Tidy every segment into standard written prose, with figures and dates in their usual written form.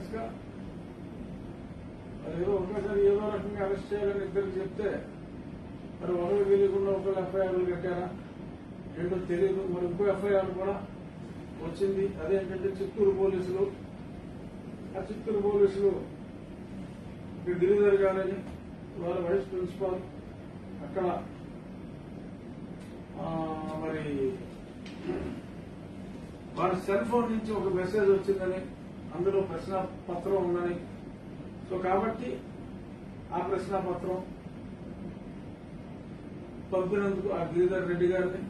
Years గా మరి ఏదో ఒకేసారి ఏదో రకంగా అరెస్ట్ చేయాలని ఇద్దరికి చెప్తే మరి ఒకరు తెలియకుండా ఒకరు ఎఫ్ఐఆర్లు కట్టారా ఏంటో తెలియదు. మరి ఇంకో ఎఫ్ఐఆర్ కూడా వచ్చింది. అదేంటంటే చిత్తూరు పోలీసులు గిరిధర్ గారని వాళ్ళ వైస్ ప్రిన్సిపాల్ అక్కడ మరి వాళ్ళ సెల్ ఫోన్ నుంచి ఒక మెసేజ్ వచ్చిందని, అందులో ప్రశ్న పత్రం ఉందని, సో కాబట్టి ఆ ప్రశ్న పత్రం పంపినందుకు ఆ గిరిధర్ రెడ్డి గారిని,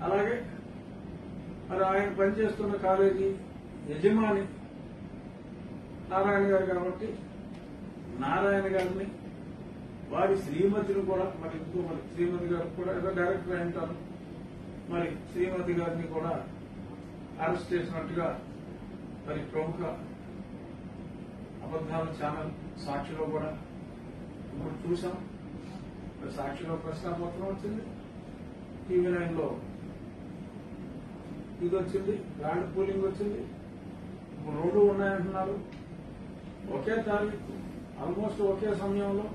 అలాగే మరి ఆయన పనిచేస్తున్న కాలేజీ యజమాని నారాయణ గారు కాబట్టి నారాయణ గారిని, వారి శ్రీమతిని కూడా మరి ఇంకో మరి శ్రీమతి గారు కూడా ఏదో డైరెక్టర్ అంటారు, మరి శ్రీమతి గారిని కూడా అరెస్ట్ చేసినట్టుగా మరి ప్రముఖ అబద్దాల ఛానల్ సాక్షిలో కూడా ఇప్పుడు చూసాం. మరి సాక్షిలో ప్రశ్నాపత్రం వచ్చింది, TV9 లో ఇది వచ్చింది, ల్యాండ్ పూలింగ్ వచ్చింది, ఇప్పుడు రోడ్డు ఉన్నాయంటున్నారు. ఒకే తారీఖు ఆల్మోస్ట్ ఒకే సమయంలో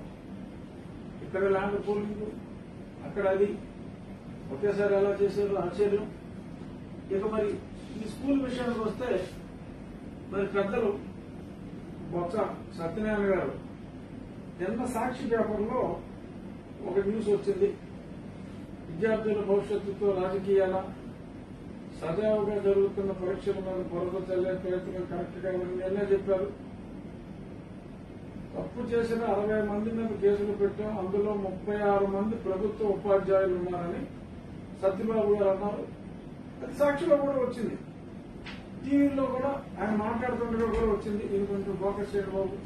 ఇక్కడ ల్యాండ్ పూలింగ్, అక్కడ అది ఒకేసారి ఎలా చేశారు ఆశ్చర్యం. ఇక మరి ఈ స్కూల్ విషయానికి వస్తే మరి పెద్దలు బొత్స సత్యనారాయణ గారు నిన్న సాక్షి పేపర్లో ఒక న్యూస్ వచ్చింది. విద్యార్థుల భవిష్యత్తుతో రాజకీయాల సజావుగా జరుగుతున్న పరీక్షల మీద బురద చల్లే ప్రయత్నం కరెక్ట్ కాదని నిన్నే చెప్పారు. తప్పు చేసిన 60 మంది మీద కేసులు పెట్టాం, అందులో 36 మంది ప్రభుత్వ ఉపాధ్యాయులు ఉన్నారని సత్యబాబు గారు అన్నారు. అది సాక్షిలో కూడా వచ్చింది, టీవీలో కూడా ఆయన మాట్లాడుతుండగా కూడా వచ్చింది. ఇది కొంచెం ఫోకస్ చేయడం బాబు.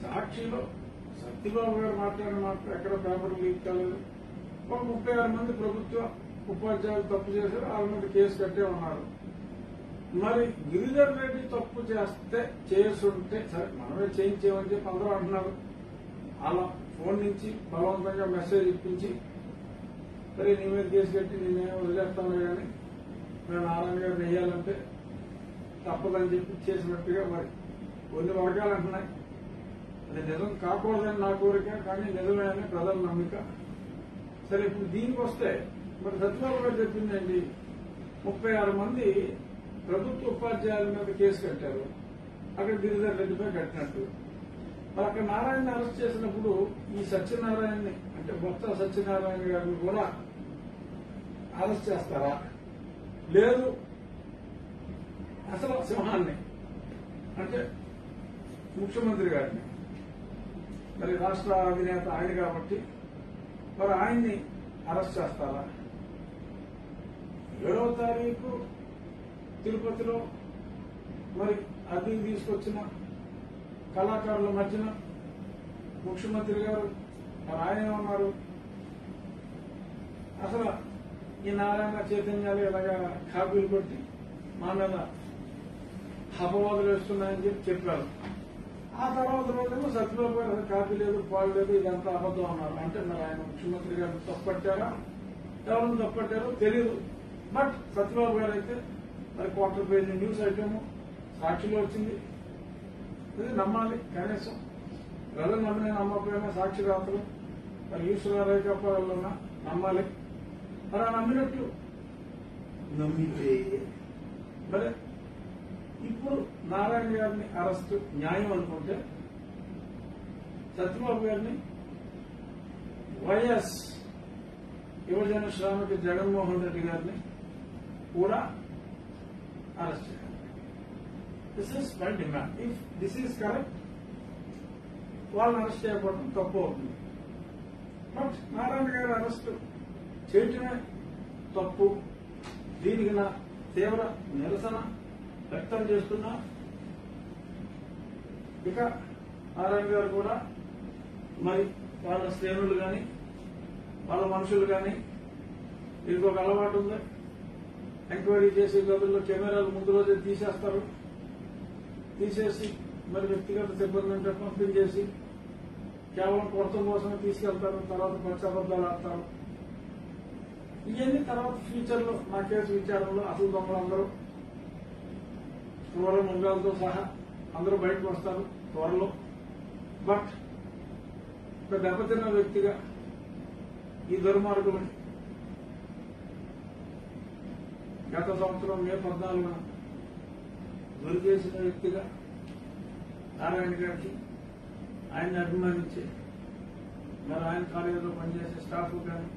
సాక్షిలో సత్యబాబు గారు మాట్లాడిన మాట ఎక్కడ పేపర్ లీక్ కాలేదు. ఒక 36 మంది ప్రభుత్వ ఉపాధ్యాయులు తప్పు చేశారు, 6 మంది కేసు కట్టే ఉన్నారు. మరి గిరిధర్ రెడ్డి తప్పు చేసుంటే సరే మనమే చేయించేమని చెప్పి అందరూ అంటున్నారు. అలా ఫోన్ నుంచి బలవంతంగా మెసేజ్ ఇప్పించి సరే నీ మీద కేసు కట్టి నేనేమో వదిలేస్తాను కానీ నేను నారాయణ గారిని వేయాలంటే తప్పదని చెప్పి చేసినట్టుగా మరి కొన్ని వర్గాలు అంటున్నాయి. అది నిజం కాకూడదని నా కోరిక, కానీ నిజమే అని ప్రజల నమ్మిక. సరే ఇప్పుడు దీనికి వస్తే మరి సత్యబాబు గారు చెప్పిందండి 36 మంది ప్రభుత్వ ఉపాధ్యాయుల మీద కేసు కట్టారు, అక్కడ గిరిధర్ రెడ్డిపై కట్టినట్టు. మరి అక్కడ నారాయణ అరెస్ట్ చేసినప్పుడు ఈ సత్యనారాయణని అంటే బొత్స సత్యనారాయణ గారిని కూడా అరెస్ట్ చేస్తారా? లేదు అసలు సింహాన్ని అంటే ముఖ్యమంత్రి గారిని, మరి రాష్ట్ర అధినేత ఆయన కాబట్టి మరి ఆయన్ని అరెస్ట్ చేస్తారా? 7వ తారీఖు తిరుపతిలో మరి అద్దెకి తీసుకొచ్చిన కళాకారుల మధ్యన ముఖ్యమంత్రి గారు మరి ఆయన ఉన్నారు. అసలు ఈ నారాయణ చైతన్యాలు ఇలాగా కాపీలు కొట్టి మా మీద అపవాదులు వేస్తున్నాయని చెప్పారు. ఆ తర్వాత రోజేమో సత్యబాబు గారు కాపీ లేదు, పాలు లేదు, ఇదంతా అబద్ధం అన్నారు. అంటే మరి ఆయన ముఖ్యమంత్రి గారు తప్పట్టారా, ఎవరిని తప్పట్టారో తెలియదు. బట్ సత్యబాబు గారు అయితే మరి 1/4 పేజీ న్యూస్ ఐటమ్ సాక్షిలో వచ్చింది. ఇది నమ్మాలి కనీసం. ప్రజలు నమ్మిన నమ్మకపోయినా సాక్షి రాత్రులు మరి ఈశ్వరరాయకప్ప వల్ల నమ్మాలి. మరి ఆ నమ్మినట్టు నమ్మితే మరి ఇప్పుడు నారాయణ గారిని అరెస్టు న్యాయం అనుకుంటే సత్యబాబు గారిని వైఎస్ యువజన శ్రామిక జగన్మోహన్ రెడ్డి గారిని కూడా అరెస్ట్ చేయాలి. This is my demand. If this is correct వాళ్ళని అరెస్ట్ చేయకపోవడం తప్పు అవుతుంది. బట్ నారాయణ గారి అరెస్టు చేయటమే తప్పు. దీనికి నా తీవ్ర నిరసన వ్యక్తం చేస్తున్నా. ఇక నారాయణ గారు కూడా మరి వాళ్ళ శ్రేణులు కానీ వాళ్ళ మనుషులు కానీ వీరికి ఒక అలవాటు ఉంది. ఎంక్వైరీ చేసే గదుల్లో కెమెరాలు ముందు రోజే తీసేస్తారు. తీసేసి మరి వ్యక్తిగత సిబ్బంది అంటే పంపించేసి కేవలం కొరత కోసమే తీసుకెళ్తారు. తర్వాత పచ్చబద్దాలు ఆడతారు. ఇవన్నీ తర్వాత ఫ్యూచర్ లో నా కేసు విచారణలో అసలు దొంగలందరూ క్రూర మృగాలతో సహా అందరూ బయటకు వస్తారు త్వరలో. బట్ ఒక దెబ్బతిన్న వ్యక్తిగా ఈ దుర్మార్గులని గత సంవత్సరం మే 14న గురి చేసిన వ్యక్తిగా నారాయణ గారికి, ఆయన్ని అభిమానించి మరి ఆయన కాలేజీలో పనిచేసే స్టాఫ్ కానీ,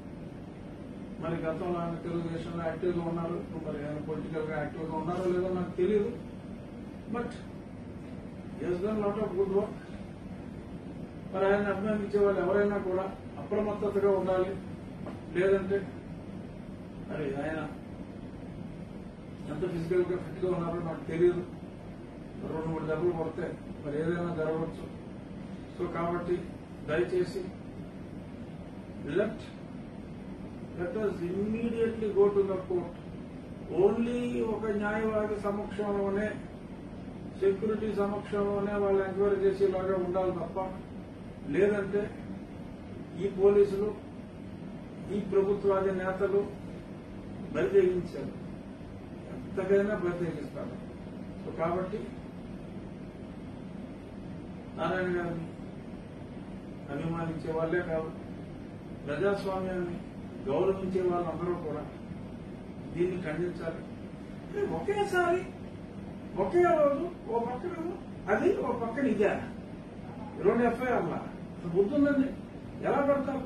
మరి గతంలో ఆయన తెలుగుదేశంలో యాక్టివ్గా ఉన్నారు, మరి ఆయన పొలిటికల్ గా యాక్టివ్గా ఉన్నారో లేదో నాకు తెలియదు. But is done lot of good work. మరి ఆయన అభిమానించే వాళ్ళు ఎవరైనా కూడా అప్రమత్తతగా ఉండాలి. లేదంటే మరి ఆయన ఎంత ఫిజికల్ గా ఫిట్ గా ఉన్నారో నాకు తెలియదు. 2-3 దెబ్బలు పడితే మరి ఏదైనా జరగవచ్చు. సో కాబట్టి దయచేసి let us immediately go to the court. Only ఒక న్యాయవాది సమక్షంలోనే, సెక్యూరిటీ సమక్షంలోనే వాళ్ళు ఎంక్వైరీ చేసేలాగా ఉండాలి తప్ప, లేదంటే ఈ పోలీసులు, ఈ ప్రభుత్వాది నేతలు బరితెగించారు, ఎంతకైనా బరితెగిస్తారు. సో కాబట్టి నారాయణ గారిని అభిమానించే వాళ్లే కాదు, ప్రజాస్వామ్యాన్ని గౌరవించే వాళ్ళందరూ కూడా దీన్ని ఖండించాలి. ఒకేసారి ఒకే రోజు ఓ పక్కన అది, ఓ పక్కన ఇదే, 2 ఎఫ్ఐఆర్లా బుద్ధుందండి. ఎలా పెడతారు?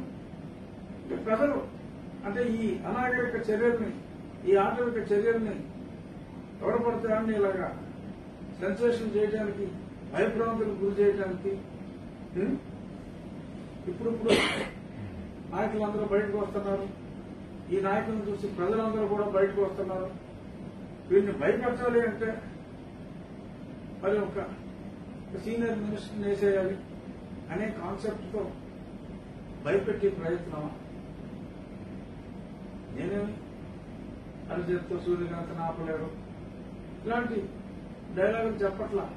ప్రజలు అంటే ఈ అనాగరిక చర్యల్ని, ఈ ఆటవిక చర్యల్ని ఎవరు పడతారని ఇలాగా సెన్సేషన్ చేయడానికి, భయభ్రాంతులకు గురి చేయడానికి ఇప్పుడు నాయకులందరూ బయటకు వస్తున్నారు. ఈ నాయకులను చూసి ప్రజలందరూ కూడా బయటకు వస్తున్నారు. వీరిని భయపరచాలి అంటే మరి ఒక సీనియర్ మినిస్టర్ని వేసేయాలి అనే కాన్సెప్ట్ తో భయపెట్టే ప్రయత్నం. నేనేమి అరిచేత్తో సూర్యకాంత్ ఆపలేడు, ఇలాంటి డైలాగులు చెప్పట్లా.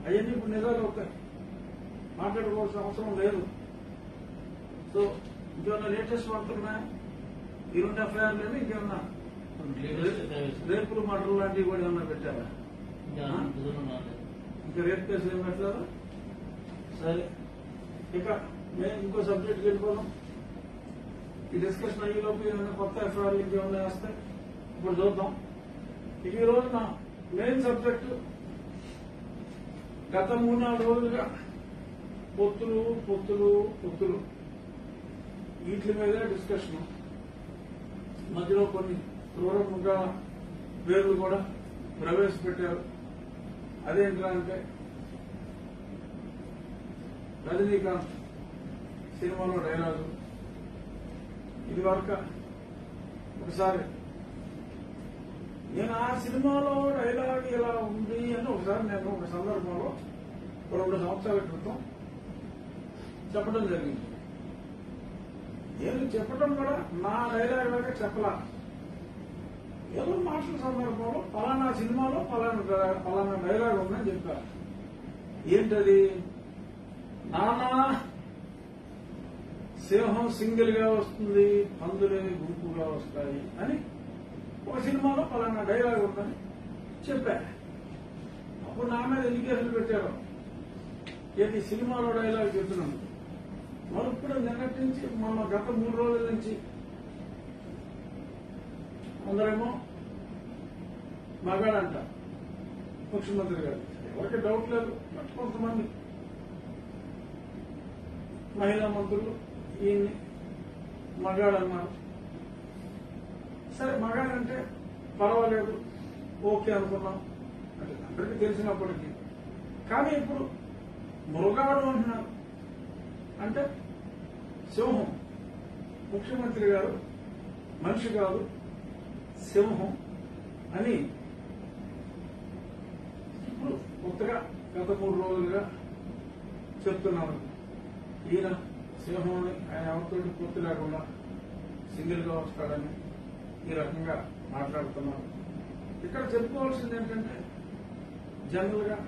అవన్నీ ఇప్పుడు నిజాలు అవుతాయి, మాట్లాడుకోవాల్సిన అవసరం లేదు. సో ఇంకేమన్నా లేటెస్ట్ వార్తలున్నాయా? ఈ 2 ఎఫ్ఐఆర్లు ఇంకేమన్నా రేపులు మర్డర్లు లాంటివి కూడా ఏమన్నా పెట్టారా? ఇంకా రేప్ కేసులు ఏం పెట్టారా? సరే, ఇక మేము ఇంకో సబ్జెక్ట్కి వెళ్ళిపోదాం. ఈ డిస్కషన్ అయ్యేలోపు ఏమైనా కొత్త ఎఫ్ఐఆర్లు ఇంకేమన్నా వేస్తాయి, ఇప్పుడు చూద్దాం. ఇక ఈ రోజున మెయిన్ సబ్జెక్టు గత 3-4 రోజులుగా పొత్తులు వీటి మీద డిస్కషన్. మధ్యలో కొన్ని క్రూర మృగాల పేర్లు కూడా ప్రవేశపెట్టారు. అదేంటంటే అంటే రజనీకాంత్ సినిమాలో డైలాగు. ఇది వరకు ఒకసారి నేను ఆ సినిమాలో డైలాగ్ ఇలా ఉంది అని ఒకసారి నేను ఒక సందర్భంలో 2 సంవత్సరాల క్రితం చెప్పడం జరిగింది. నేను చెప్పడం కూడా నా డైలాగ్ లాగా చెప్పలా, ఏదో మాటల సందర్భంలో పలానా సినిమాలో పలానా డైలాగ్ ఉందని చెప్పారు. ఏంటది? నానా సింహం సింగిల్ గా వస్తుంది, పందులేని గుంపుగా వస్తాయి అని ఒక సినిమాలో పలానా డైలాగ్ ఉందని చెప్పా. అప్పుడు నా మీద ఎన్ని కేసులు పెట్టారు? ఏది సినిమాలో డైలాగ్ చెప్తున్నాను. మరి ఇప్పుడు నిన్నటి నుంచి మొన్న గత 3 రోజుల నుంచి అందరేమో మగాడంట ముఖ్యమంత్రి గారు. ఎవరికి డౌట్ లేదు, కొంతమంది మహిళా మంత్రులు ఈయన్ని మగాడన్నారు. సరే, మగాడంటే పర్వాలేదు, ఓకే అనుకున్నాం, అంటే అందరికీ తెలిసినప్పటికీ. కానీ ఇప్పుడు మృగాడు అంటున్నారు. అంటే సింహం, ముఖ్యమంత్రి గారు మనిషి కాదు సింహం అని ఇప్పుడు కొత్తగా గత 3 రోజులుగా చెప్తున్నారు. ఈయన సింహంని ఆయన ఎవరితో పూర్తి లేకుండా సింగిల్ గా వస్తాడని ఈ రకంగా మాట్లాడుతున్నారు. ఇక్కడ చెప్పుకోవాల్సింది ఏంటంటే, జనరల్ గా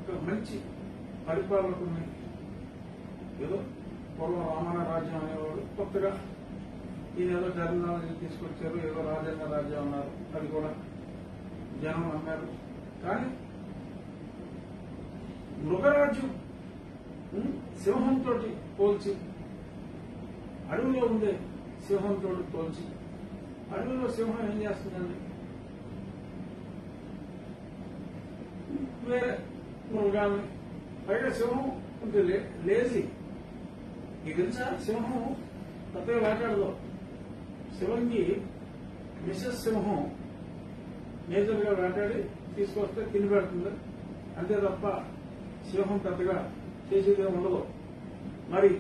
ఒక మంచి పరిపాలకుని, ఏదో పూర్వం రామాయణ రాజ్యం అనేవాడు, కొత్తగా ఈయన ఏదో టెర్మినాలజీ తీసుకొచ్చారు, ఏదో రాజన్న రాజ్యం అన్నారు. అది కూడా జనం అన్నారు. కానీ మృగరాజ్యం సింహంతో పోల్చి, అడవిలో ఉండే సింహంతో పోల్చి, అడవిలో సింహం ఏం చేస్తుందండి? వేరే మృగాల్ని, పైగా సింహం ఉంటే లేజీ. ఇది తెలుసా? సింహం పెద్దగా వేటాడదు. శివంగి మిసెస్ సింహం మేజర్ గా వేటాడి తీసుకొస్తే తిని పెడుతుంది, అంతే తప్ప సింహం పెద్దగా చేసేదే ఉండదు. మరి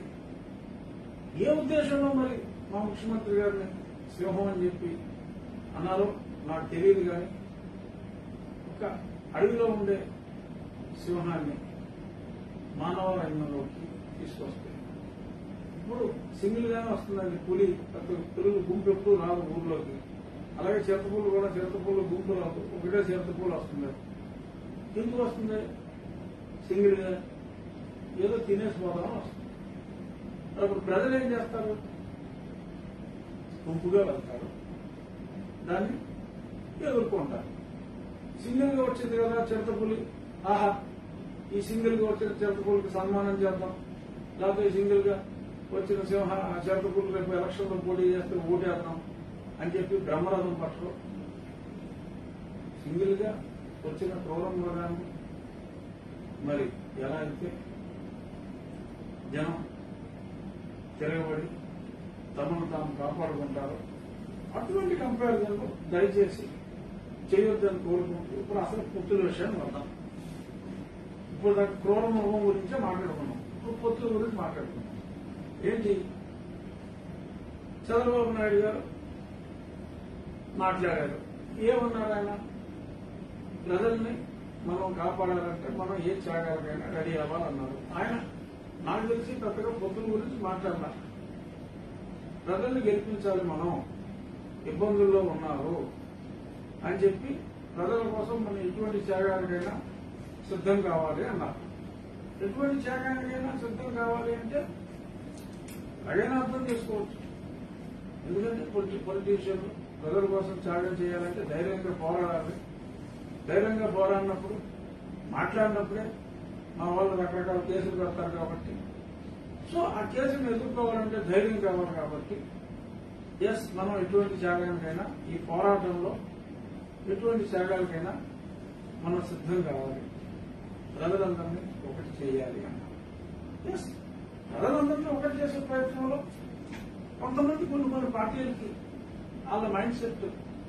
ఏ ఉద్దేశంలో మరి మా ముఖ్యమంత్రి గారిని సింహం అని చెప్పి అన్నారో నాకు తెలియదు. కానీ ఒక అడవిలో ఉండే సింహాన్ని మానవ రంగంలోకి తీసుకొస్తే ఇప్పుడు సింగిల్ గానే వస్తుందండి. పులి పులులు గుంపు ఎప్పుడు రాదు ఊర్లోకి. అలాగే చిరతపూలు కూడా చిరతపూలు గుంపు రాదు, ఒకటే చిరతపూలు వస్తుంది. ఎందుకు వస్తుంది? సింగిల్ గా ఏదో తినేసి పోదాం వస్తుంది. అప్పుడు ప్రజలు ఏం చేస్తారు? గుంపుగా వెళ్తారు, దాన్ని ఎదుర్కొంటారు. సింగిల్ గా వచ్చింది కదా చిరతపులి, ఆహా ఈ సింగిల్ గా వచ్చిన చిరతపులికి సన్మానం చేద్దాం, లేకపోతే సింగిల్ గా వచ్చిన చిరతపులి రేపు ఎలక్షన్ లో పోటీ చేస్తే ఓటేద్దాం అని చెప్పి బ్రహ్మరథం పట్టరు. సింగిల్ గా వచ్చిన క్రూరం మృగాన్ని మరి ఎలా అయితే జనం తిరగబడి తమను తాము కాపాడుకుంటారో అటువంటి కంపారిజన్లు దయచేసి చేయొద్దని కోరుకుంటూ ఇప్పుడు అసలు పొత్తుల విషయాన్ని వద్దాం. ఇప్పుడు దానికి క్రూర మృగం గురించే మాట్లాడుకున్నాం, ఇప్పుడు పొత్తుల గురించి మాట్లాడుకున్నాం. ఏంటి? చంద్రబాబు నాయుడు గారు మాట్లాడారు. ఏమన్నారు ఆయన? ప్రజల్ని మనం కాపాడాలంటే మనం ఏ త్యాగాలకైనా రెడీ అవ్వాలన్నారు. ఆయన నాకు తెలిసి పెద్దగా పొత్తుల గురించి మాట్లాడారు. ప్రజల్ని గెలిపించాలి, మనం ఇబ్బందుల్లో ఉన్నారు అని చెప్పి ప్రజల కోసం మనం ఎటువంటి త్యాగానికైనా సిద్ధం కావాలి అన్నారు. ఎటువంటి త్యాగానికైనా సిద్ధం కావాలి అంటే అదైనా అర్థం చేసుకోవచ్చు. ఎందుకంటే పొలిటీషియన్లు ప్రజల కోసం త్యాగం చేయాలంటే ధైర్యంగా పోరాడాలి. ధైర్యంగా పోరాడినప్పుడు మాట్లాడినప్పుడే మా వాళ్ళు రకరకాల కేసులు పెడతారు కాబట్టి, సో ఆ కేసును ఎదుర్కోవాలంటే ధైర్యం కావాలి. కాబట్టి ఎస్, మనం ఎటువంటి త్యాగానికైనా ఈ పోరాటంలో ఎటువంటి త్యాగాలకైనా మనం సిద్ధం కావాలి, ప్రజలందరినీ ఒకటి చేయాలి అన్నారు. ఎస్, ప్రజలందరినీ ఒకటి చేసే ప్రయత్నంలో కొంతమంది కొన్ని పార్టీలకి వాళ్ళ మైండ్ సెట్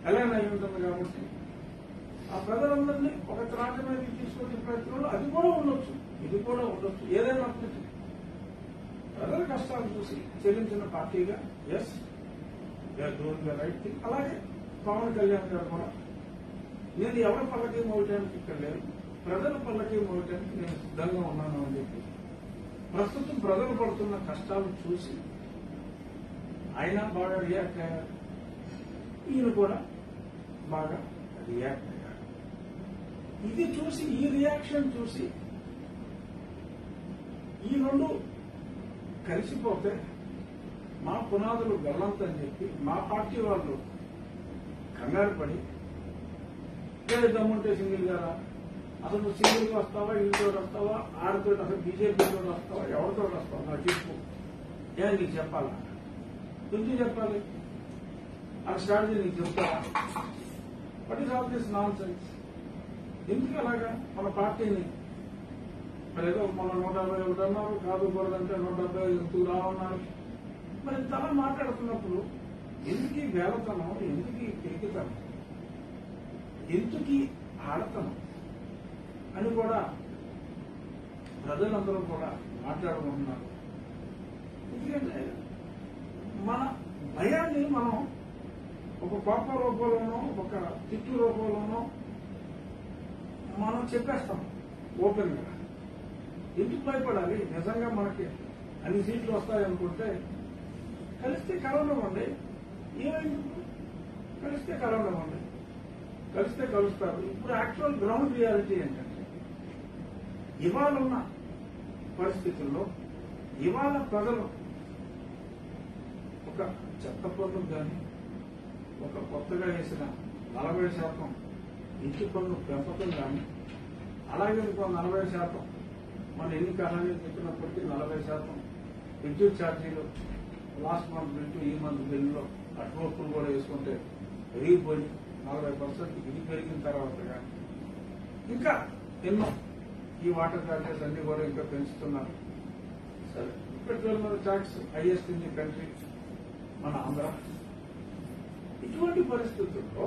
ఎలైన్ అయి ఉంటుంది. కాబట్టి ఆ ప్రజలందరినీ ఒక త్రాటి మీదకి తీసుకొచ్చే ప్రయత్నంలో అది కూడా ఉండొచ్చు, ఇది కూడా ఉండొచ్చు. ఏదైనా ప్రజల కష్టాలు చూసి చెల్లించిన పార్టీగా yes we are doing the right thing. అలాగే పవన్ కళ్యాణ్ గారు కూడా నేను ఎవరి పల్లకి మోయటానికి ఇక్కడ లేదు, ప్రజల పల్లకి మోయటానికి నేను సిద్ధంగా ఉన్నాను అని చెప్పి ప్రస్తుతం ప్రజలు పడుతున్న కష్టాలు చూసి ఆయన బాగా రియాక్ట్ అయ్యారు, ఈయన కూడా బాగా రియాక్ట్ అయ్యారు. ఇది చూసి, ఈ రియాక్షన్ చూసి ఈ రెండు కలిసిపోతే మా పునాదులు గల్లంతని చెప్పి మా పార్టీ వాళ్ళు కంగారు పడి దమ్ముంటే సింగిల్ గారా, అసలు నువ్వు సింగిల్ గా వస్తావా, వీళ్ళతో వస్తావా, ఆడితో అసలు బీజేపీతో వస్తావా, ఎవరితో వస్తావా నాకు చెప్పు, ఏం నీకు చెప్పాలా, ఎందుకు చెప్పాలి, ఆ స్ట్రాటజీ నీకు చెప్తావా? What is all this non sense? ఎందుకు అలాగా మన పార్టీని మరి ఏదో మన 151 అన్నారు, కాదు కూడదంటే 175 ఎందుకు రావన్నారు. మరి ఇంతలా మాట్లాడుతున్నప్పుడు ఎందుకు ఈ వేలతనం, ఎందుకు ఈ పిరికితనం, ఎందుకు ఈ ఆడతనం అని కూడా ప్రజలందరూ కూడా మాట్లాడుకుంటున్నారు. ఎందుకంటే మన భయాన్ని మనం ఒక కోప రూపంలోనో ఒక తిట్టు రూపంలోనో మనం చెప్పేస్తాం ఓపెన్ గా. ఎందుకు భయపడాలి? నిజంగా మనకి అన్ని సీట్లు వస్తాయనుకుంటే కలిస్తే కలవనివ్వండి. ఏమైంది? కలిస్తే కలవనివ్వండి, కలిస్తే కలుస్తారు. ఇప్పుడు యాక్చువల్ గ్రౌండ్ రియాలిటీ ఏంటంటే ఇవాళ ఉన్న పరిస్థితుల్లో ఇవాళ ప్రజలు ఒక చెత్త పన్ను కానీ, ఒక కొత్తగా వేసిన 40% ఇంటి పన్ను పెంపకం కానీ, అలాగే ఇంకో 40% మన ఎన్నికలని చెప్పినప్పటికీ 40% విద్యుత్ ఛార్జీలు లాస్ట్ మంత్ బిల్లు ఈ మంత్ బిల్లులో అటువప్పులు కూడా వేసుకుంటే పెరిగిపోయి 40% ఇది పెరిగిన తర్వాత కానీ ఇంకా ఎన్నో ఈ వాటర్ ఛార్జెస్ అన్ని కూడా ఇంకా పెంచుతున్నారు. సరే, పెట్రోల్ మీద tax highest in the country మన ఆంధ్ర. ఇటువంటి పరిస్థితుల్లో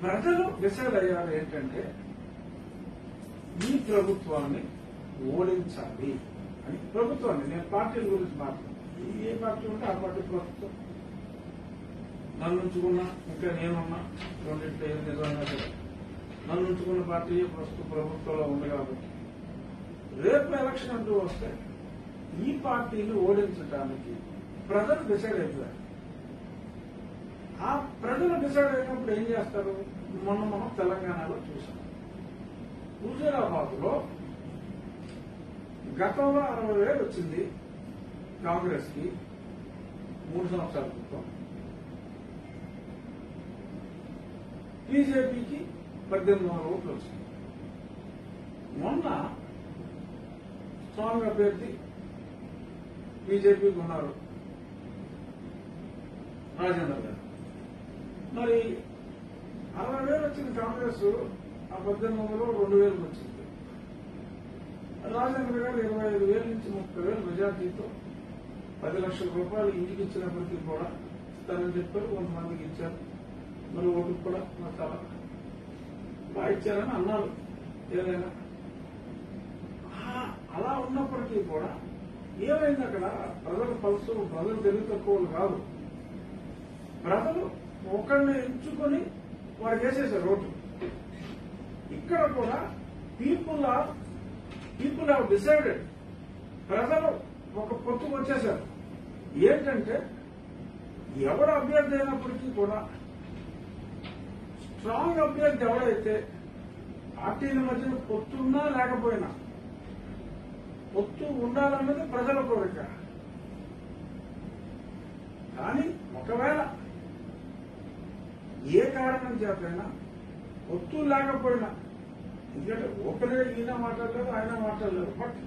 ప్రజలు డిసైడ్ అయ్యారు ఏంటంటే ఈ ప్రభుత్వాన్ని ఓడించాలి అని. ప్రభుత్వాన్ని, నేను పార్టీల గురించి మాట్లాడుతున్నాను. ఏ పార్టీ ఉంటే ఆ పార్టీ ప్రభుత్వం. నన్ను ఉంచుకున్నా ఇంకా నేనున్నా రెండింటిలో ఏది నిజంగా సరే నన్ను ఉంచుకున్న పార్టీ ప్రస్తుత ప్రభుత్వంలో ఉంది కాబట్టి రేపు ఎలక్షన్ అంటూ వస్తే ఈ పార్టీని ఓడించడానికి ప్రజలు డిసైడ్ అయిపోయారు. ఆ ప్రజలు డిసైడ్ అయినప్పుడు ఏం చేస్తారు? మనం తెలంగాణలో చూసాం. హుజూరాబాద్ లో గతంలో 60,000 వచ్చింది కాంగ్రెస్ కి 3 సంవత్సరాల క్రితం, బీజేపీకి 18,000 ఓట్లు వచ్చింది. మొన్న స్ట్రాంగ్ అభ్యర్థి బీజేపీకి ఉన్నారు రాజేందర్ గారు. మరి 60,000 వచ్చిన కాంగ్రెస్ ఆ 18,000లో 2,000 వచ్చింది. రాజేంద్ర గారు 25,000 నుంచి 30,000 మెజార్టీతో 10 లక్షల రూపాయలు ఇంటికి ఇచ్చినప్పటికీ కూడా ఇస్తారని చెప్పారు. కొంతమందికి ఇచ్చారు. మరి ఓటుకు కూడా నాకు చాలా బాగా ఇచ్చారని అన్నారు. ఏదైనా అలా ఉన్నప్పటికీ కూడా ఏమైంది అక్కడ? ప్రజల పల్సు, ప్రజలు తెలివి తక్కువలు కాదు. ప్రజలు ఒకరిని ఎంచుకొని వారికి వేసేసారు ఓటు. ఇక్కడ కూడా పీపుల్ హ్యావ్ డిసైడెడ్. ప్రజలు ఒక పొత్తుకు వచ్చేశారు. ఏంటంటే ఎవరు అభ్యర్థి అయినప్పటికీ కూడా స్ట్రాంగ్ అభ్యర్థి ఎవరైతే పార్టీల మధ్యన పొత్తున్నా లేకపోయినా పొత్తు ఉండాలన్నది ప్రజల కోరిక. కానీ ఒకవేళ ఏ కారణం చేతైనా పొత్తు లేకపోయినా, ఎందుకంటే ఓపెన్ గా ఈయన మాట్లాడలేదు, ఆయన మాట్లాడలేదు, బట్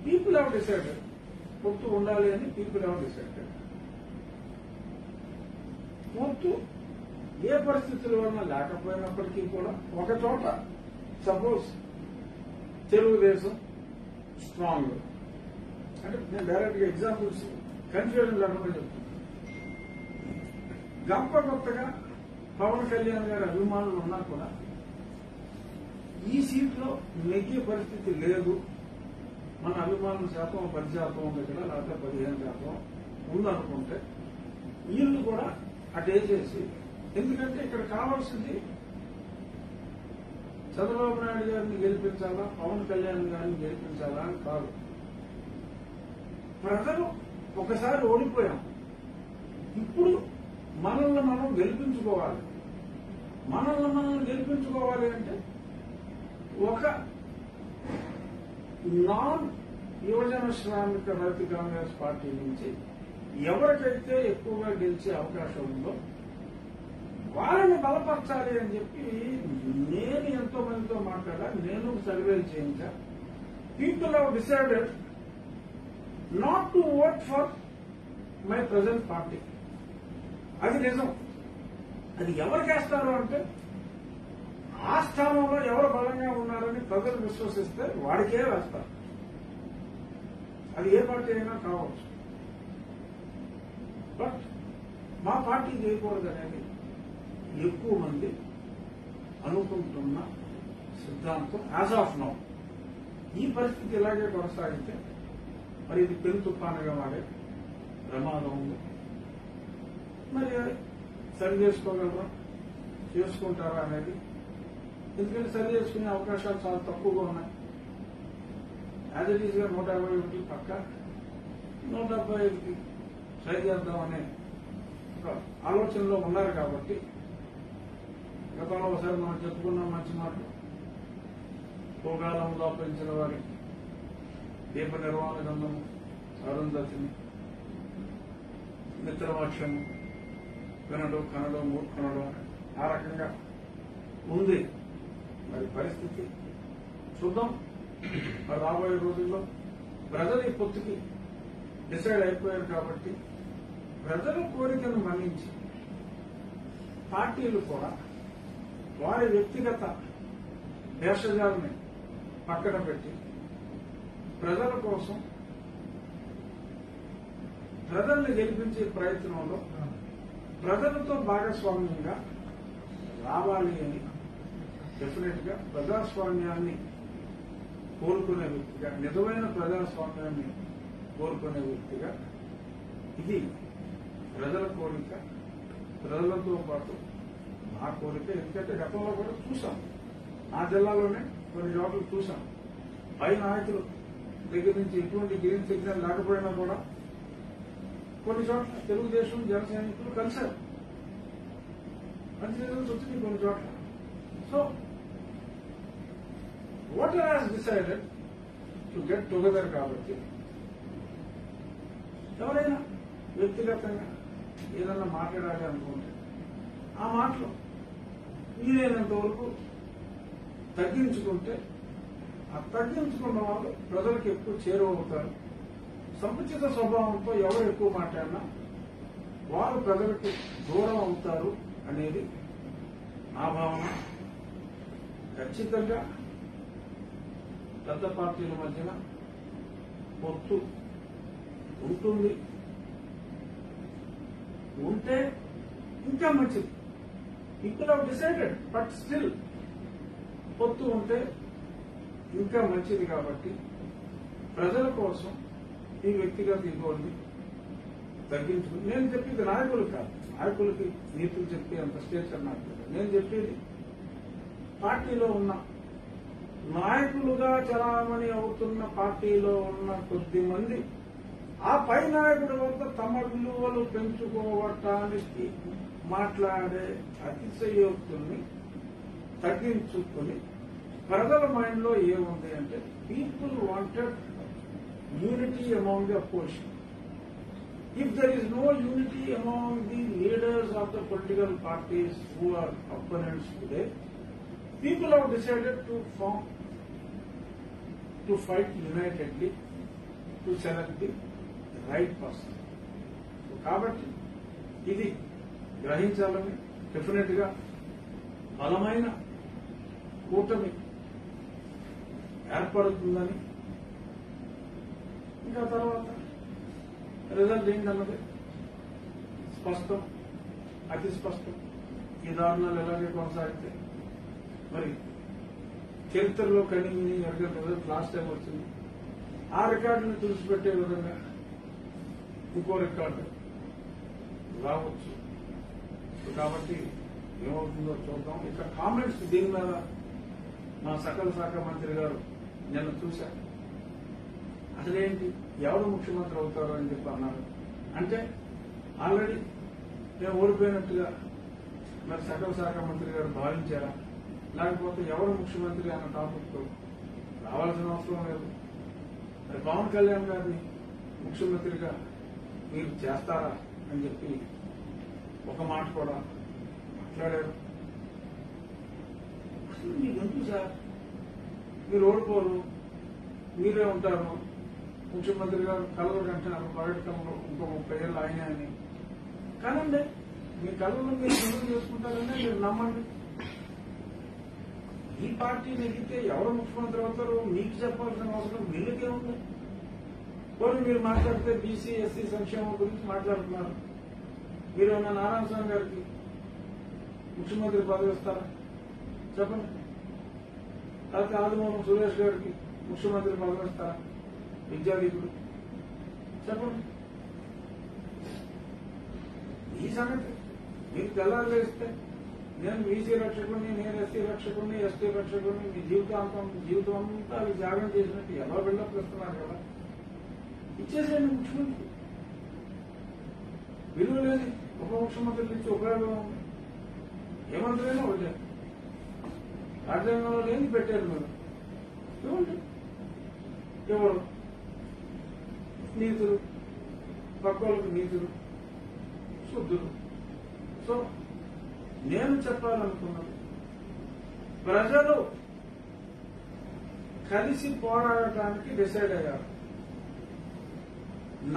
పీపుల్ హ్యావ్ డిసైడెడ్ పొత్తు ఉండాలి అని. పీపుల్ హ్యావ్ డిసైడెడ్ పొత్తు ఏ పరిస్థితుల వలన లేకపోయినప్పటికీ కూడా ఒక చోట సపోజ్ తెలుగుదేశం స్ట్రాంగ్, అంటే నేను డైరెక్ట్ గా ఎగ్జాంపుల్స్ కన్ఫ్యూజన్ లేకుండా చెప్తున్నాను. గంప కొత్తగా పవన్ కళ్యాణ్ గారి అభిమానులు ఉన్నా కూడా ఈ సీట్లో నెగ్గే పరిస్థితి లేదు. మన అభిమానుల శాతం 10% ఉంది ఇక్కడ, లేకపోతే 15% ఉందనుకుంటే వీళ్ళు కూడా అటేసేసి, ఎందుకంటే ఇక్కడ కావాల్సింది చంద్రబాబు నాయుడు గారిని గెలిపించాలా, పవన్ కళ్యాణ్ గారిని గెలిపించాలా అని కాదు. ప్రజలు ఒకసారి ఓడిపోయాం, ఇప్పుడు మనల్ని మనం గెలిపించుకోవాలి. గెలిపించుకోవాలి అంటే ఒక నాన్ యువజన శ్రామిక రైతు కాంగ్రెస్ పార్టీ నుంచి ఎవరికైతే ఎక్కువగా గెలిచే అవకాశం ఉందో వాళ్ళని బలపరచాలి అని చెప్పి నేను ఎంతో మందితో మాట్లాడా, నేను సర్వేలు చేయించా. People have decided not to vote for my present party. అది నిజం. అది ఎవరికేస్తారు అంటే ఆ స్థానంలో ఎవరు బలంగా ఉన్నారని ప్రజలు విశ్వసిస్తే వాడికే వేస్తారు. అది ఏ పార్టీ అయినా కావచ్చు. బట్ మా పార్టీ చేయకూడదు అనేది ఎక్కువ మంది అనుకుంటున్న సిద్ధాంతం యాజ్ ఆఫ్ నౌ. ఈ పరిస్థితి ఇలాగే కొనసాగితే మరి ఇది పెను తుఫానుగా మారే ప్రమాదం ఉంది. మరి సరి చేసుకోగలరా, చేసుకుంటారా అనేది, ఎందుకంటే సరి చేసుకునే అవకాశాలు చాలా తక్కువగా ఉన్నాయి. యాజ్ ఇట్ ఈజ్ గా 151 పక్క 175కి ట్రై చేద్దామనే ఒక ఆలోచనలో ఉన్నారు. కాబట్టి గతంలో ఒకసారి మనం చెప్పుకున్నాం మంచి మాటలు. భోగాలముగా పెంచిన వారికి దీప నిర్వహణ గంధము, అరుంధతిని, మిత్రవాక్యము, వినడు కనడు మూర్ఖనడు, ఆ రకంగా ఉంది. మరి పరిస్థితి చూద్దాం. మరి రాబోయే రోజుల్లో ప్రజలు ఈ పొత్తుకి డిసైడ్ అయిపోయారు కాబట్టి ప్రజల కోరికను మన్నించి పార్టీలు కూడా వారి వ్యక్తిగత భేషజాలని పక్కన పెట్టి ప్రజల కోసం ప్రజల్ని గెలిపించే ప్రయత్నంలో ప్రజలతో భాగస్వామ్యంగా రావాలి అని డెఫినెట్ గా ప్రజాస్వామ్యాన్ని కోరుకునే వ్యక్తిగా, నిజమైన ప్రజాస్వామ్యాన్ని కోరుకునే వ్యక్తిగా ఇది ప్రజల కోరిక, ప్రజలతో పాటు నా కోరిక. ఎందుకంటే గతంలో కూడా చూసాం, నా జిల్లాలోనే కొన్ని చోట్ల చూసాం. పై నాయకులు దగ్గర నుంచి ఎటువంటి గ్రీన్ సిగ్నల్ లేకపోయినా కూడా కొన్ని చోట్ల తెలుగుదేశం జన సైనికులు కలిశారు. మంచి రిజల్ట్స్ వచ్చింది కొన్ని చోట్ల. So voter has decided to get together కాబట్టి ఎవరైనా వ్యక్తిగతంగా ఏదన్నా మాట్లాడాలి అనుకుంటే ఆ మాటలు వీలైనంత వరకు తగ్గించుకుంటే ఆ తగ్గించుకున్న వాళ్ళు ప్రజలకు ఎక్కువ చేరువవుతారు. సంకుచిత స్వభావంతో ఎవరు ఎక్కువ మాట్లాడినా వారు ప్రజలకు దూరం అవుతారు అనేది నా భావన. ఖచ్చితంగా పెద్ద పార్టీల మధ్యన పొత్తు ఉంటుంది. ఉంటే ఇంకా మంచిది. People have decided, but still పొత్తు ఉంటే ఇంకా మంచిది. కాబట్టి ప్రజల కోసం ఈ వ్యక్తిగత ఇగోల్ని తగ్గించుకుని, నేను చెప్పేది నాయకులు కాదు, నాయకులకి నీతులు చెప్పే అంత స్టేచర్ నాకు లేదు. నేను చెప్పేది పార్టీలో ఉన్న నాయకులుగా చలామణి అవుతున్న పార్టీలో ఉన్న కొద్ది మంది ఆ పై నాయకుడి వద్ద తమ విలువలు పెంచుకోవటానికి మాట్లాడే అతిశయోక్తుల్ని తగ్గించుకుని ప్రజల మైండ్ లో ఏముంది అంటే people wanted unity among the opposition. If there is no unity among the leaders of the political parties who are opponents today, people have decided to fight unitedly to select the right person. కాబట్టి ఇది గ్రహించాలని, definite గా బలమైన కూటమి ఏర్పడుతుందని, ఇంకా తర్వాత result ఏంటన్నది స్పష్టం, అతి స్పష్టం. ఈ దారుణాలు ఎలాగే కొనసాగితే మరి చరిత్రలో కనీమిని ఎరగని రిజల్ట్ లాస్ట్ టైం వచ్చింది. ఆ రికార్డుని తుడిచిపెట్టే విధంగా ఇంకో రికార్డు రావచ్చు. కాబట్టి ఏమవుతుందో చూద్దాం. ఇక కామెంట్స్ దీని మీద మా సకల శాఖ మంత్రి గారు నిన్న చూశారు. అసలేంటి, ఎవరు ముఖ్యమంత్రి అవుతారు అని చెప్పి అన్నారు. అంటే ఆల్రెడీ నేను ఓడిపోయినట్టుగా మరి సకల శాఖ మంత్రి గారు భావించారా, లేకపోతే ఎవరు ముఖ్యమంత్రి అన్న టాపిక్ తో రావాల్సిన అవసరం లేదు. మరి పవన్ కళ్యాణ్ గారిని ముఖ్యమంత్రిగా మీరు చేస్తారా అని చెప్పి ఒక మాట కూడా మాట్లాడారు. అసలు మీకు ఎందుకు సార్, మీరు ఓడిపోరు, మీరే ఉంటారు, ముఖ్యమంత్రి గారు కలలు అంటున్నారు పర్యటనలో ఇంకో 30 ఏళ్ళు ఆయన అని. కానండి, మీ కళలను మీరు ముందుకు చేసుకుంటారని మీరు నమ్మండి. ఈ పార్టీ నెగితే ఎవరు ముఖ్యమంత్రి అవుతారో మీకు చెప్పాల్సిన అవసరం వీళ్ళకే ఉంది. పోనీ మీరు మాట్లాడితే బీసీ ఎస్సీ సంక్షేమం గురించి మాట్లాడుతున్నారు. మీరు ఉన్న నారాయణ స్వామి గారికి ముఖ్యమంత్రి పదవి ఇస్తారా చెప్పండి? లేకపోతే ఆదిమూలం సురేష్ గారికి ముఖ్యమంత్రి పదవి ఇస్తారా? విద్యాధికుడు చెప్పండి. ఈ సంగతి మీకు తెల్లారుగా ఇస్తే నేను బీసీ రక్షకుడిని, నేను ఎస్సీ రక్షకుడిని, ఎస్టీ రక్షకుడిని, మీ జీవితం అంతా అవి త్యాగం చేసినట్టు ఎలా బిల్డప్ ఇస్తున్నారు కదా. ఇచ్చేసేయండి ముఖ్యమంత్రి. విలువ లేని ఉప ముఖ్యమంత్రి నుంచి ఉపయోగం ఉంది. ఏ మంత్రి అయినా ఒకటే. రాజ్యాంగంలో లేని పెట్టారు మీరు, ఇవ్వండి. ఎవరు నీతులు, పక్కలకు నీతులు, శుద్ధులు. సో నేను చెప్పాలనుకున్నది ప్రజలు కలిసి పోరాడటానికి డిసైడ్ అయ్యారు.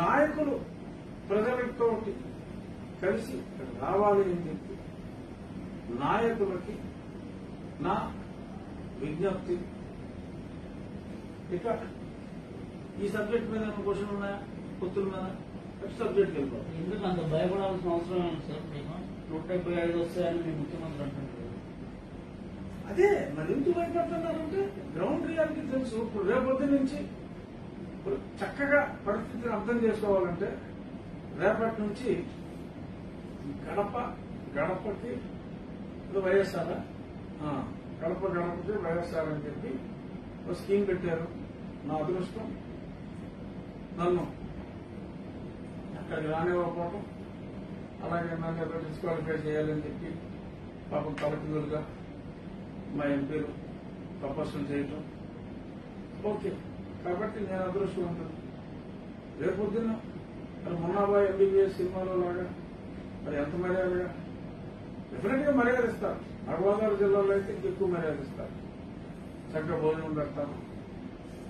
నాయకులు ప్రజలతో కలిసి రావాలి అని చెప్పి నాయకులకి నా విజ్ఞప్తి. ఇక ఈ సబ్జెక్ట్ మీద క్వశ్చన్ ఉన్నాయా? పొత్తుల మీద నెక్స్ట్ సబ్జెక్ట్ వెళ్ళిపోతాం. ఎందుకు అంత భయపడాల్సిన అవసరం ఏంటి సార్? మీకు 175 వస్తాయని మీ ముఖ్యమంత్రి అంటున్నారు. అదే మరి ఎందుకు భయపడుతున్నారంటే గ్రౌండ్ రియాలిటీ తెలుసు. ఇప్పుడు రేపొద్దు నుంచి ఇప్పుడు చక్కగా పరిస్థితిని అర్థం చేసుకోవాలంటే రేపటి నుంచి గడపకి వైఎస్ఆర్ గడపకి వైఎస్ఆర్ అని చెప్పి ఒక స్కీమ్ పెట్టారు. నా అదృష్టం నన్ను అక్కడికి రానివ్వకపోవటం, అలాగే నన్ను ఏదో డిస్క్వాలిఫై చేయాలని చెప్పి పాపం కలెక్టర్లుగా మా ఎంపీలు తపస్సులు చేయటం ఓకే. కాబట్టి నేను అదృష్టవంతుడు. రేపొద్దున మరి మొన్నాబాయ్ ఎంబీబీఎస్ సినిమాలో లాగా మరి ఎంత మర్యాదగా డెఫినెట్ గా మర్యాద ఇస్తారు. గోదావరి జిల్లాలో అయితే ఎక్కువ మర్యాద ఇస్తారు. చక్కగా భోజనం పెడతారు,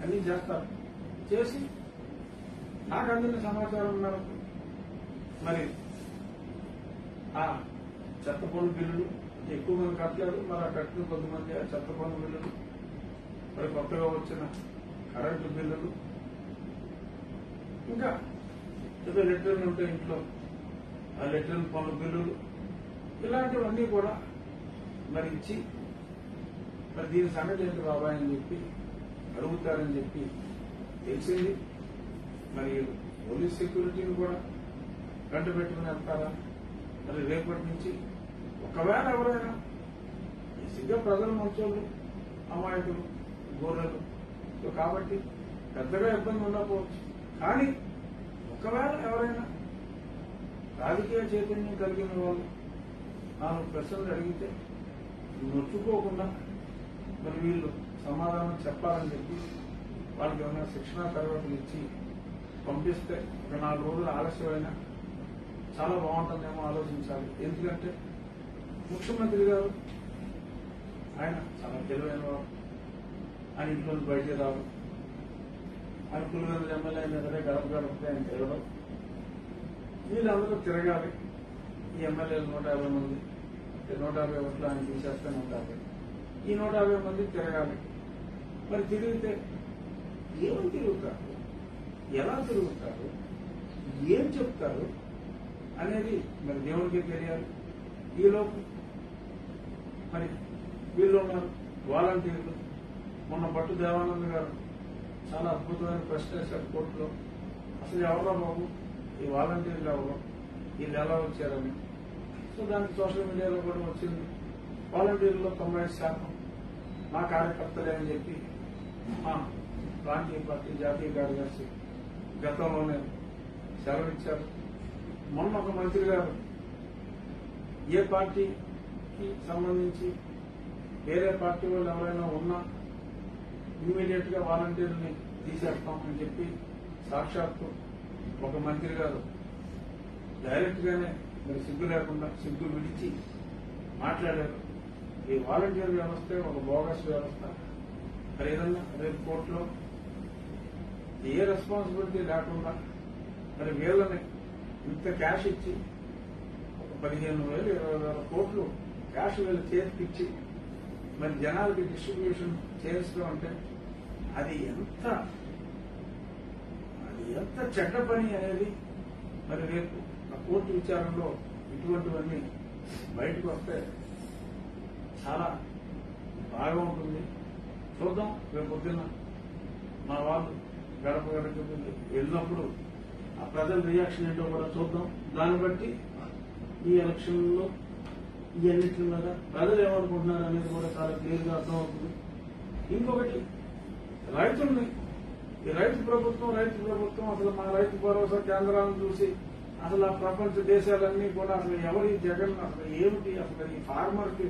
అన్ని చేస్తారు. చేసి నాకు అందిన సమాచారం మేరకు మరి ఆ చెత్త పన్ను బిల్లులు ఎక్కువ మంది కట్టలేదు. మరి ఆ కట్టిన కొంతమంది ఆ చెత్త పన్ను బిల్లులు, మరి కొత్తగా వచ్చిన కరెంటు బిల్లులు, ఇంకా ఏదో లెటర్లు ఉంటే ఇంట్లో ఆ లెటర్ పన్ను బిల్లులు, ఇలాంటివన్నీ కూడా మరి ఇచ్చి మరి దీని సంగతి ఏంటి బాబాయ్ అని చెప్పి అడుగుతారని చెప్పి తెలిసింది. మరి పోలీస్ సెక్యూరిటీని కూడా గంట పెట్టుకుని వెళ్తారా? మరి రేపటి నుంచి ఒకవేళ ఎవరైనా బేసిక్గా ప్రజలు మంచోళ్ళు, అమాయకులు, గొర్రెలు, సో కాబట్టి పెద్దగా ఇబ్బంది ఉండకపోవచ్చు. కానీ ఒకవేళ ఎవరైనా రాజకీయ చైతన్యం కలిగిన వాళ్ళు 4 ప్రశ్నలు అడిగితే నొచ్చుకోకుండా మరి వీళ్ళు సమాధానం చెప్పాలని చెప్పి వాళ్ళకి ఏమైనా శిక్షణా తరగతులు ఇచ్చి పంపిస్తే ఒక 4 రోజులు ఆలస్యమైనా చాలా బాగుంటుందేమో ఆలోచించాలి. ఎందుకంటే ముఖ్యమంత్రి గారు ఆయన చాలా తెలివైన వారు. ఆయన ఇంట్లో బయటికి రావు. ఆయన పులివెందుల ఎమ్మెల్యే అయిన సరే గడప ఆయన తిరగడం. వీళ్ళందరూ తిరగాలి. ఈ ఎమ్మెల్యేలు 150 మంది, 150 ఓట్లు ఆయన తీసేస్తే 150, ఈ 150 మంది తిరగాలి. మరి తిరిగితే ఏమని తిరుగుతారు, ఎలా తిరుగుతారు, ఏం చెప్తారు అనేది మరి దేవుడికి తెలియాలి. ఈలోపు మరి వీళ్ళు ఉన్నారు వాలంటీర్లు. మొన్న భట్టు దేవానంద్ గారు చాలా అద్భుతమైన ప్రశ్న వేశారు కోర్టులో. అసలు ఎవరో బాబు ఈ వాలంటీర్లు ఎవరు, వీళ్ళు ఎలా వచ్చారని. సో దానికి సోషల్ మీడియాలో కూడా వచ్చింది. వాలంటీర్లో 95% మా కార్యకర్తలే అని చెప్పి మా ప్రాంతీయ పార్టీ జాతీయ కార్యదర్శి గతంలోనే సెలవిచ్చారు. మొన్న ఒక మంత్రి గారు ఏ పార్టీకి సంబంధించి వేరే పార్టీ వాళ్ళు ఎవరైనా ఉన్నా ఇమ్మీడియట్ గా వాలంటీర్ని తీసేస్తామని చెప్పి సాక్షాత్తు ఒక మంత్రి గారు డైరెక్ట్ గానే మరి సిగ్గు లేకుండా సిగ్గు విడిచి మాట్లాడారు. ఈ వాలంటీర్ వ్యవస్థ ఒక బోగస్ వ్యవస్థ. మరి ఏదన్నా రేపు కోర్టులో ఏ రెస్పాన్సిబిలిటీ లేకుండా మరి వీళ్ళని ఇంత క్యాష్ ఇచ్చి ఒక 15,000, 20,000 కోట్లు క్యాష్ వీళ్ళ చేతికిచ్చి మరి జనాలకి డిస్ట్రిబ్యూషన్ చేస్తూ ఉంటే అది ఎంత చెడ్డ పని అనేది మరి రేపు ఆ కోర్టు విచారణలో ఇటువంటివన్నీ బయటకు వస్తే చాలా బాగా ఉంటుంది. చూద్దాం రేపు పొద్దున్న మా వాళ్ళు గడప వెళ్ళినప్పుడు ఆ ప్రజల రియాక్షన్ ఏంటో కూడా చూద్దాం. దాన్ని బట్టి ఈ ఎలక్షన్లో ఇవన్నిటి మీద ప్రజలు ఏమనుకుంటున్నారు అనేది కూడా చాలా క్లియర్ గా అర్థమవుతుంది. ఇంకొకటి రైతుల్ని ఈ రైతు ప్రభుత్వం అసలు మా రైతు భరోసా కేంద్రాలను చూసి అసలు ఆ ప్రపంచ దేశాలన్నీ కూడా అసలు ఎవరి జగన్ అసలు ఏమిటి, అసలు ఈ ఫార్మర్ కి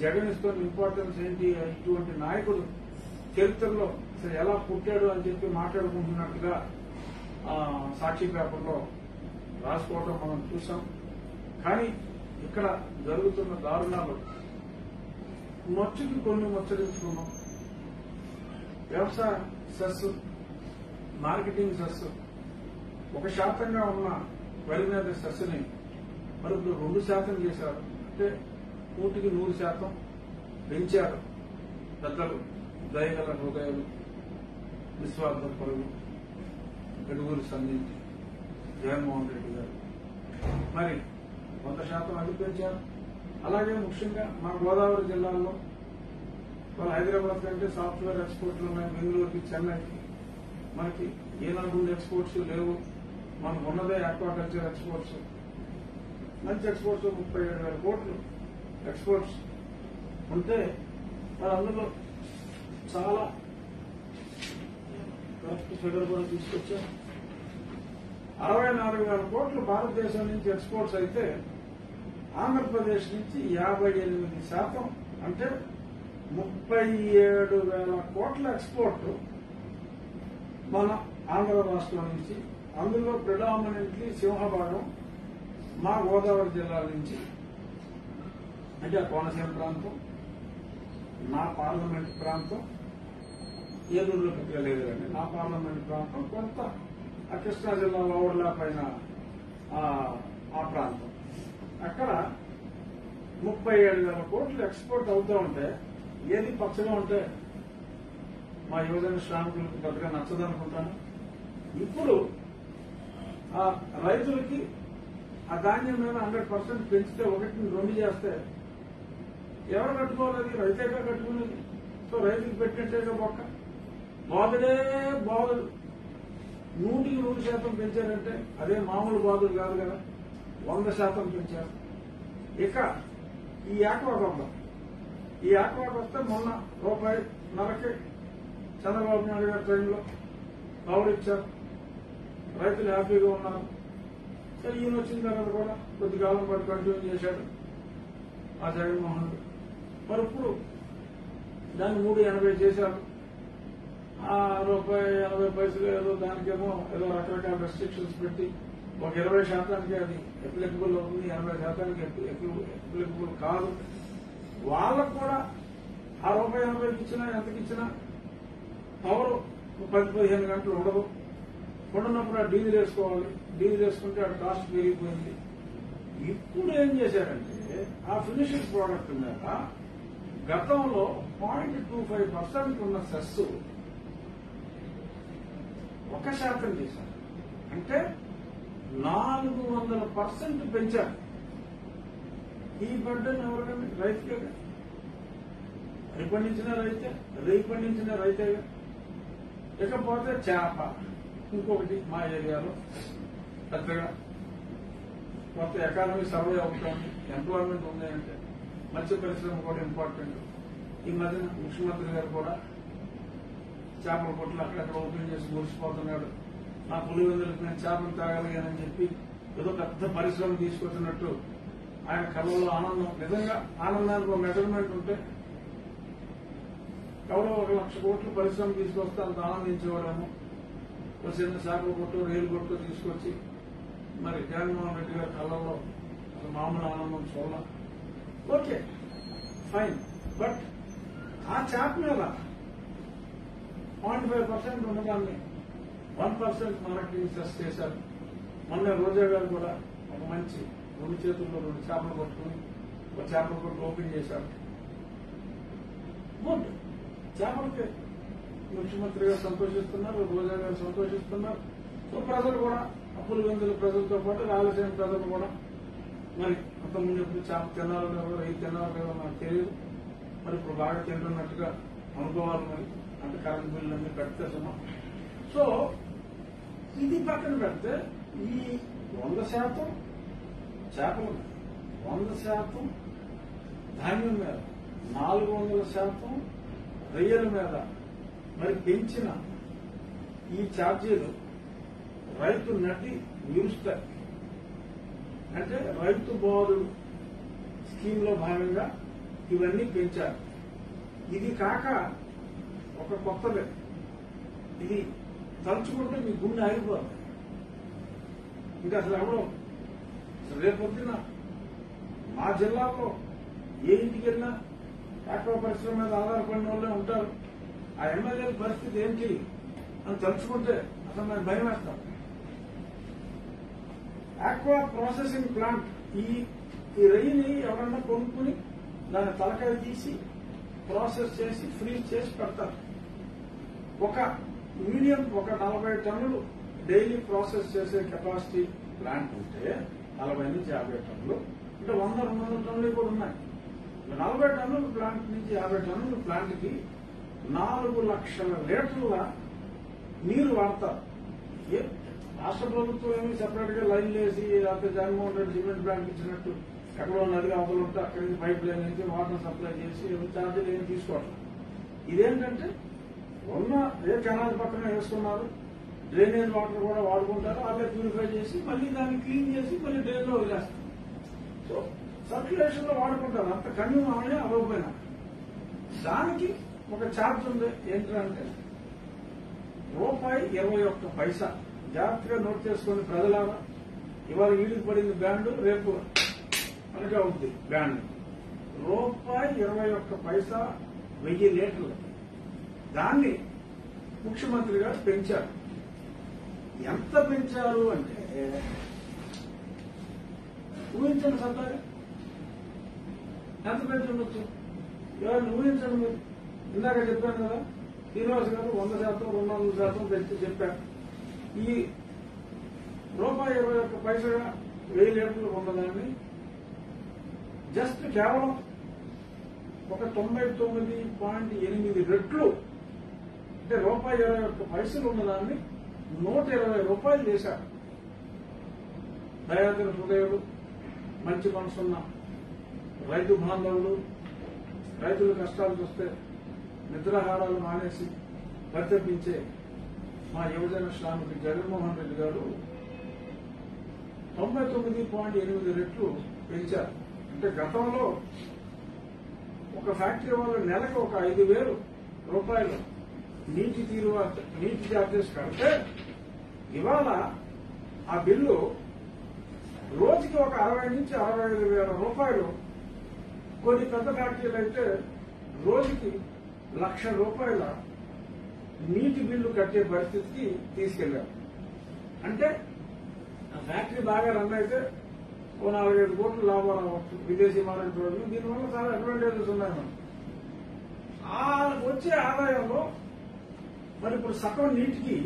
జగన్ ఇస్తున్న ఇంపార్టెన్స్ ఏంటి, ఇటువంటి నాయకుడు చరిత్రలో అసలు ఎలా పుట్టాడు అని చెప్పి మాట్లాడుకుంటున్నట్టుగా సాక్షి పేపర్లో రాసుకోవడం మనం చూసాం. కానీ ఇక్కడ జరుగుతున్న దారుణాలు మచ్చుకి కొన్ని ముచ్చరించుకున్నాం. వ్యవసాయ సెస్, మార్కెటింగ్ సెస్ 1% ఉన్న వరి మీద సెస్ని మరి ఇప్పుడు 2% చేశారు. అంటే 100% పెంచారు. పెద్దలు, దయగల హృదయాలు, విశ్వార్థ పరులు, గడుగులు సంధించి జగన్మోహన్ రెడ్డి గారు మరి 100% అది పెంచారు. అలాగే ముఖ్యంగా మా గోదావరి జిల్లాలో వాళ్ళ హైదరాబాద్ కంటే సాఫ్ట్వేర్ ఎక్స్పోర్ట్లు ఉన్నాయి. బెంగళూరుకి, చెన్నైకి మనకి ఏనాడు ఎక్స్పోర్ట్స్ లేవు. మనకు ఉన్నదే ఆక్వాకల్చర్ ఎక్స్పోర్ట్స్. మంచి ఎక్స్పోర్ట్స్ 37,000 కోట్లు ఎక్స్పోర్ట్స్ ఉంటే మరి అందులో చాలా కరెక్ట్ ఫిగర్ కూడా తీసుకొచ్చాం. 64,000 కోట్లు భారతదేశం నుంచి ఎక్స్పోర్ట్స్ అయితే ఆంధ్రప్రదేశ్ నుంచి 58% అంటే 37,000 కోట్ల ఎక్స్పోర్ట్ మన ఆంధ్ర రాష్ట్రం నుంచి. అందులో ప్రిడామినెంట్లీ సింహభాగం మా గోదావరి జిల్లా నుంచి. అంటే ఆ కోనసీమ ప్రాంతం, నా పార్లమెంట్ ప్రాంతం, ఏలూరులో పెట్టలేదండి. నా పార్లమెంట్ ప్రాంతం కొంత ఆ కృష్ణా జిల్లాలో ఓవర్లాప్ అయిన ఆ ప్రాంతం. అక్కడ 37,000 కోట్లు ఎక్స్పోర్ట్ అవుతూ ఉంటే ఏది పచ్చగా ఉంటే మా యువజన శ్రామికులకు పెద్దగా నచ్చదనుకుంటాను. ఇప్పుడు ఆ రైతులకి ఆ ధాన్యం మీద 100% పెంచితే 1-2 చేస్తే ఎవరు కట్టుకోవాలి? రైతేగా కట్టుకునేది. సో రైతుకి పెట్టినట్టేగా బొక్క. బాధుడే బాధుడు 100% పెంచారంటే అదే మామూలు బాధుడు కాదు కదా. 100% పెంచారు. ఇక ఈ ఆక్వాకు వస్తే మొన్న ₹1.5 చంద్రబాబు నాయుడు గారి టైంలో ఇచ్చారు. రైతులు హ్యాపీగా ఉన్నారు. సరే ఈయన వచ్చిన తర్వాత కూడా కొద్ది కాలం పాటు కంటిన్యూ చేశాడు ఆ జగన్మోహన్ రెడ్డి. మరి ఇప్పుడు దాన్ని 3.80 చేశారు. ₹1.80 ఏదో దానికేమో ఏదో రకరకాల రెస్ట్రిక్షన్స్ పెట్టి ఒక 20% అది అప్లికబుల్ అవుతుంది, 80% అప్లికబుల్ కాదు. వాళ్ళకు కూడా ఆ ₹1.80 ఇచ్చినా ఎంతకి ఇచ్చినా పవర్ 10-15 గంటలు ఉండదు. ఉండనప్పుడు ఆ డీజిల్ వేసుకోవాలి. డీజిల్ వేసుకుంటే ఆ కాస్ట్ పెరిగిపోయింది. ఇప్పుడు ఏం చేశారంటే ఆ ఫినిషింగ్ ప్రోడక్ట్ మీద గతంలో 0.25% ఉన్న సెస్ 1% చేశారు. అంటే 400% పెంచారు. ఈ బడ్డను ఎవరికండి? రైతుకే. వరి పండించిన రైతే, రేయి పండించిన రైతేగా. ఇకపోతే చేప ఇంకొకటి మా ఏరియాలో పెద్దగా కొత్త ఎకానమీ సర్వే అవుతుంది. ఎంప్లాయ్మెంట్ ఉంది అంటే మత్స్య పరిశ్రమ కూడా ఇంపార్టెంట్. ఈ మధ్యన ముఖ్యమంత్రి గారు కూడా చేపల కొట్లు అక్కడక్కడ ఓపెన్ చేసి మురిసిపోతున్నాడు. నా పులివెందులకు నేను చేపలు తాగలిగానని చెప్పి ఏదో పెద్ద పరిశ్రమ తీసుకొచ్చినట్టు ఆయన కళ్ళలో ఆనందం. నిజంగా ఆనందానికి ఒక మెజర్మెంట్ ఉంటే ఎవరో 1,00,000 కోట్లు పరిశ్రమ తీసుకొస్తే అంత ఆనందించేవాడేమో. ఒక చిన్న చేపల కొట్టు, రైలు కొట్టు తీసుకొచ్చి మరి జగన్మోహన్ రెడ్డి గారి కళ్ళల్లో అసలు మామూలు ఆనందం చూడాల. Okay fine. బట్ ఆ చేప మీద 0.5% ఉన్నదాన్ని 1% మార్కెటింగ్ సెస్ చేశారు. మొన్న రోజా గారు కూడా ఒక మంచి 2 చేతుల్లో 2 చేపలు పట్టుకుని ఒక చేపల కొట్టు ఓపెన్ చేశారు. గుడ్. చేపలకి ముఖ్యమంత్రి గారు సంతోషిస్తున్నారు, రోజా గారు సంతోషిస్తున్నారు. సో ప్రజలు కూడా పులివెందుల ప్రజలతో పాటు రాయలసీమ ప్రజలు కూడా మరి అంతకుముందు ఎప్పుడు చేప తిన్నారు లేదో, రైతు తిన్నారు లేదో నాకు తెలియదు. మరి ఇప్పుడు బాగా తింటున్నట్టుగా అనుకోవాలి. మరి అంటే కరెంట్ బిల్లు అన్ని పెడితే సుమా. సో ఇది పక్కన పెడితే ఈ 100% చేపల మీద, 100% ధాన్యం మీద, 400% రొయ్యల మీద మరి పెంచిన ఈ ఛార్జీలు రైతు నటి నిలుస్తాయి. అంటే రైతు బాధుడు స్కీమ్ లో భాగంగా ఇవన్నీ పెంచారు. ఇది కాక ఒక కొత్తది, ఇది తలుచుకుంటే మీ గుండె ఆగిపోతుంది. ఇంకా అసలు ఎవరో రేపొద్దున మా జిల్లాలో ఏ ఇంటికి వెళ్ళినా ఆక్వా పరిశ్రమ మీద ఆధారపడిన వాళ్ళే ఉంటారు. ఆ ఎమ్మెల్యేల పరిస్థితి ఏంటి అని తలుచుకుంటే అసలు నాకు భయం వేస్తాం. ఆక్వా ప్రాసెసింగ్ ప్లాంట్ ఈ రొయ్యని ఎవరన్నా కొనుక్కుని దాని తలకాయ తీసి ప్రాసెస్ చేసి ఫ్రీజ్ చేసి పెడతారు. ఒక మీడియం ఒక 40 టన్నులు డైలీ ప్రాసెస్ చేసే కెపాసిటీ ప్లాంట్ ఉంటే 40 నుంచి 50 టన్నులు అంటే 100-200 టన్నులు కూడా ఉన్నాయి. 40 టన్నుల ప్లాంట్ నుంచి 50 టన్నుల ప్లాంట్ కి 4 లక్షల లీటర్ల నీరు వాడతారు. రాష్ట్ర ప్రభుత్వం ఏమి సెపరేట్ గా లైన్లు వేసి లేకపోతే జగన్మోహన్ రెడ్డి సిమెంట్ ప్లాంట్ ఇచ్చినట్టు ఎక్కడో నదిగా అవతలు ఉంటే అక్కడి నుంచి పైప్ లైన్ నుంచి వాటర్ సప్లై చేసి ఛార్జీలు ఏమి తీసుకోవట్లేదు. ఇదేంటంటే ఉన్న ఏ కెనాల్ పక్కన వేసుకున్నారు, డ్రైనేజ్ వాటర్ కూడా వాడుకుంటారు, అదే ప్యూరిఫై చేసి మళ్ళీ దాన్ని క్లీన్ చేసి మళ్ళీ డ్రైన్ లో వదిలేస్తారు. సో సర్క్యులేషన్ లో వాడుకుంటారు. అంత కన్యూ అవనే అవ్వకపోయినా దానికి ఒక ఛార్జ్ ఉంది. ఏంటంటే ₹1.21. జాగ్రత్తగా నోట్ చేసుకుని ప్రజలారా, ఇవాళ వీడికి పడింది బ్యాండ్, రేపు మనకే అవుతుంది బ్యాండ్. ₹1.21 1000 లీటర్లు. దాన్ని ముఖ్యమంత్రి గారు పెంచారు. ఎంత పెంచారు అంటే ఊహించండి సరదాగా ఎంత పెంచి ఉండొచ్చు. ఎవరిని ఊహించండి మీరు. ఇందాక చెప్పాను కదా, శ్రీనివాస్ గారు 100%, 200% పెంచి చెప్పారు. ఈ ₹1.21 1000 లీటర్లు ఉన్నదాన్ని జస్ట్ కేవలం ఒక 99.8 రెట్లు అంటే ₹1.21 ఉన్నదాన్ని ₹120 చేశారు. దయాకర హృదయాలు, మంచి మనసున్న రైతు బాంధవులు, రైతుల కష్టాలు చూస్తే నిద్రాహారాలు మానేసి పరితపించే మా యువజన శ్రామికు జగన్మోహన్ రెడ్డి గారు 99.8 రెట్లు పెంచారు. అంటే గతంలో ఒక ఫ్యాక్టరీ వాళ్ళు నెలకు ఒక ₹5,000 నీటి ఛార్జెస్ కడితే ఇవాళ ఆ బిల్లు రోజుకి ఒక 60,000 నుంచి 65,000 కొన్ని పెద్ద ఫ్యాక్టరీలు అయితే రోజుకి ₹1,00,000 నీటి బిల్లు కట్టే పరిస్థితికి తీసుకెళ్లారు. అంటే ఆ ఫ్యాక్టరీ బాగా రన్ అయితే ఓ 4-5 కోట్లు లాభం రావచ్చు విదేశీ మార్కెట్ రోజులు. దీనివల్ల చాలా అడ్వాంటేజెస్ ఉన్నాయి. మనం ఆ వచ్చే ఆదాయంలో మరి ఇప్పుడు సగం నీటికి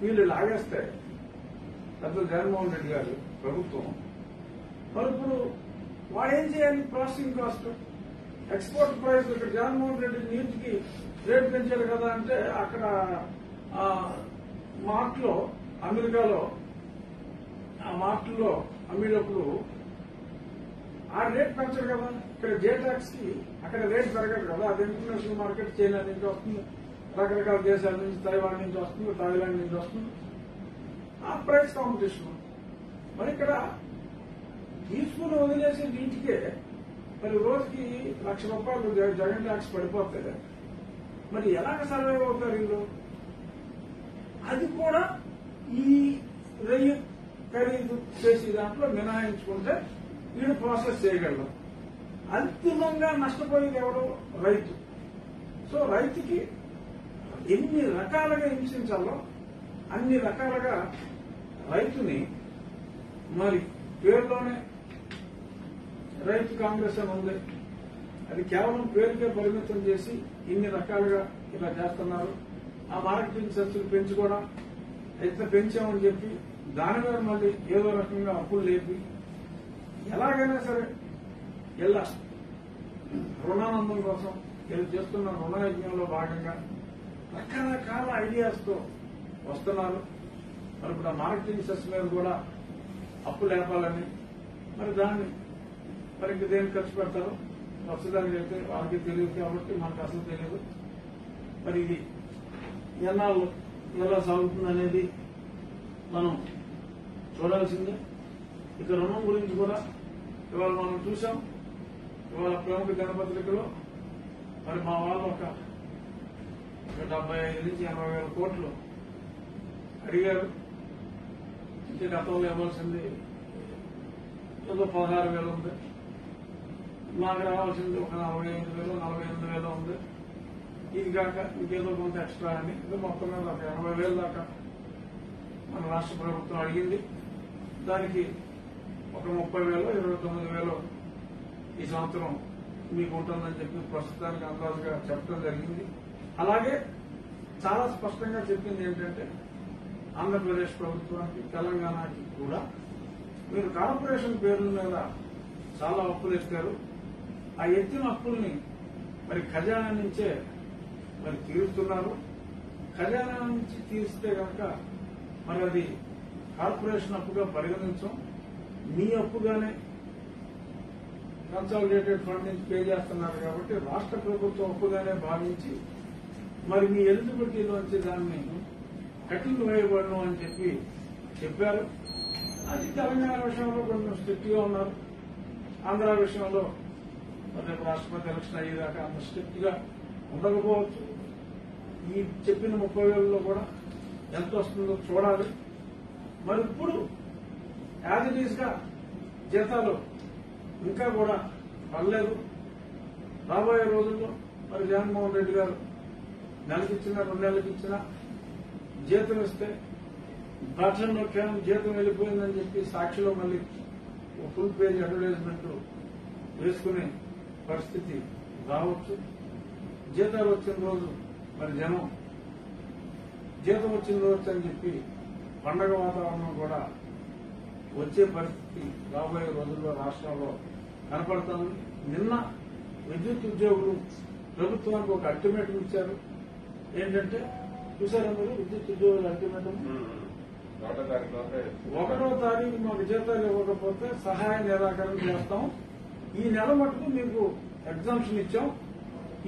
వీళ్ళు లాగేస్తే పెద్ద జగన్మోహన్ రెడ్డి గారు ప్రభుత్వం, మరి ఇప్పుడు వాడేం చేయాలి? Processing cost, export price. ఇక్కడ జగన్మోహన్ రెడ్డి నీటికి రేటు పెంచారు కదా అంటే అక్కడ మార్ట్లో అమెరికాలో ఆ మార్ట్లో అమ్మేటప్పుడు ఆ రేట్ పెంచరు కదా. ఇక్కడ జేటాక్స్ కి అక్కడ రేట్ పెరగదు కదా. అది ఇంటర్నేషనల్ మార్కెట్, చైనా నుంచి వస్తుంది, రకరకాల దేశాల నుంచి, తైవాన్ నుంచి వస్తుంది, థాయిలాండ్ నుంచి వస్తుంది. ఆ ప్రైస్ కాంపిటీషన్. మరి ఇక్కడ తీసుకుని వదిలేసే నీటికే మరి రోజుకి ₹1,00,000 జగన్ ట్యాక్స్ పడిపోతే మరి ఎలాగ సర్వైవ్ అవుతారు వీళ్ళు? అది కూడా ఈ రొయ్య ఖరీదు చేసే దాంట్లో మినహాయించుకుంటే వీడు ప్రాసెస్ చేయగలరు. అంతిమంగా నష్టపోయేది ఎవరు? రైతు. సో రైతుకి ఎన్ని రకాలుగా హింసించాలో అన్ని రకాలుగా రైతుని మరి పేరులోనే రైతు కాంగ్రెస్ అని ఉంది. అది కేవలం పేరుకే పరిమితం చేసి ఇన్ని రకాలుగా ఇలా చేస్తున్నారు. ఆ మార్కెటింగ్ ఖర్చులు పెంచి కూడా ఎంత పెంచామని చెప్పి దాని మీద మళ్ళీ ఏదో రకంగా అప్పులు లేపి ఎలాగైనా సరే ఇలా రుణానందం కోసం వీళ్ళు చేస్తున్న రుణయజ్ఞంలో భాగంగా రకరకాల ఐడియాస్ తో వస్తున్నారు. మరి ఇప్పుడు ఆ మార్కెటింగ్ సెస్ మీద కూడా అప్పు లేపాలని, మరి దాన్ని మరి ఇంక దేనికి ఖర్చు పెడతారో ప్రస్తుతానికి అయితే వాళ్ళకి తెలియదు కాబట్టి మనకు అసలు తెలియదు. మరి ఇది ఎన్నాళ్ళు ఎలా సాగుతుంది అనేది మనం చూడాల్సిందే. ఇక రుణం గురించి కూడా ఇవాళ మనం చూసాం. ఇవాళ ప్రముఖ దినపత్రికలో మరి మా వాళ్ళు ఒక 75 నుంచి 80,000 కోట్లు అడిగారు. గతంలో ఇవ్వాల్సింది ఏదో 16,000 ఉంది. మాకు రావాల్సింది ఒక 45,000 48,000 ఉంది. ఇది కాక ఇంకేదో కొంత ఎక్స్ట్రా అని ఇది మొత్తం మీద ఒక 80,000 దాకా మన రాష్ట్ర ప్రభుత్వం అడిగింది. దానికి ఒక 30,000 29,000 ఈ సంవత్సరం మీకు ఉంటుందని చెప్పి ప్రస్తుతానికి అందాజుగా చెప్పడం జరిగింది. అలాగే చాలా స్పష్టంగా చెప్పింది ఏంటంటే ఆంధ్రప్రదేశ్ ప్రభుత్వానికి తెలంగాణకి కూడా మీరు కార్పొరేషన్ పేర్ల మీద చాలా అప్పులు ఎత్తారు. ఆ ఎత్తిన అప్పుల్ని మరి ఖజానా నుంచే మరి తీరుస్తున్నారు. ఖజానా నుంచి తీరిస్తే కనుక మరి అది కార్పొరేషన్ అప్పుగా పరిగణించం. మీ అప్పుగానే కన్సాలిడేటెడ్ ఫండ్ నుంచి పే చేస్తున్నారు కాబట్టి రాష్ట్ర ప్రభుత్వం అప్పుగానే భావించి మరి మీ ఎలిజిబిలిటీలోంచి దాన్ని కటింగ్ వేయబడను అని చెప్పి చెప్పారు. అది తెలంగాణ విషయంలో కొంచెం స్ట్రిక్ట్ గా ఉన్నారు. ఆంధ్ర విషయంలో రేపు రాష్ట్రపతి ఎలక్షన్ అయ్యేదాకా అంత స్ట్రిక్ట్ గా ఉండకపోవచ్చు. ఈ చెప్పిన 30,000లో కూడా ఎంత వస్తుందో చూడాలి. మరి ఇప్పుడు యాజ్ ఇట్ ఈస్ గా జీతాలు ఇంకా కూడా పడలేదు. రాబోయే రోజుల్లో మరి జగన్మోహన్ రెడ్డి గారు నెలకిచ్చినా 2 నెలలకు ఇచ్చినా జీతం ఇస్తే భాషల్లో కేవలం జీతం వెళ్ళిపోయిందని చెప్పి సాక్షిలో మళ్ళీ ఫుల్ పేజ్ అడ్వర్టైజ్మెంట్ వేసుకునే పరిస్థితి రావచ్చు. జీతాలు వచ్చిన రోజు మరి జనం జీతం వచ్చిన రోజు అని చెప్పి పండగ వాతావరణం కూడా వచ్చే పరిస్థితి రాబోయే రోజుల్లో రాష్ట్రంలో కనపడుతోంది. నిన్న విద్యుత్ ఉద్యోగులు ప్రభుత్వానికి ఒక అల్టిమేటం ఇచ్చారు. ఏంటంటే చూసారా మీరు విద్యుత్ ఉద్యోగుల అల్టిమేటం? 1వ తారీఖు మాకు జీతాలు ఇవ్వకపోతే సహాయ నిరాకరణ చేస్తాం. ఈ నెల మటుకు మీకు ఎగ్జామ్షన్ ఇచ్చాం.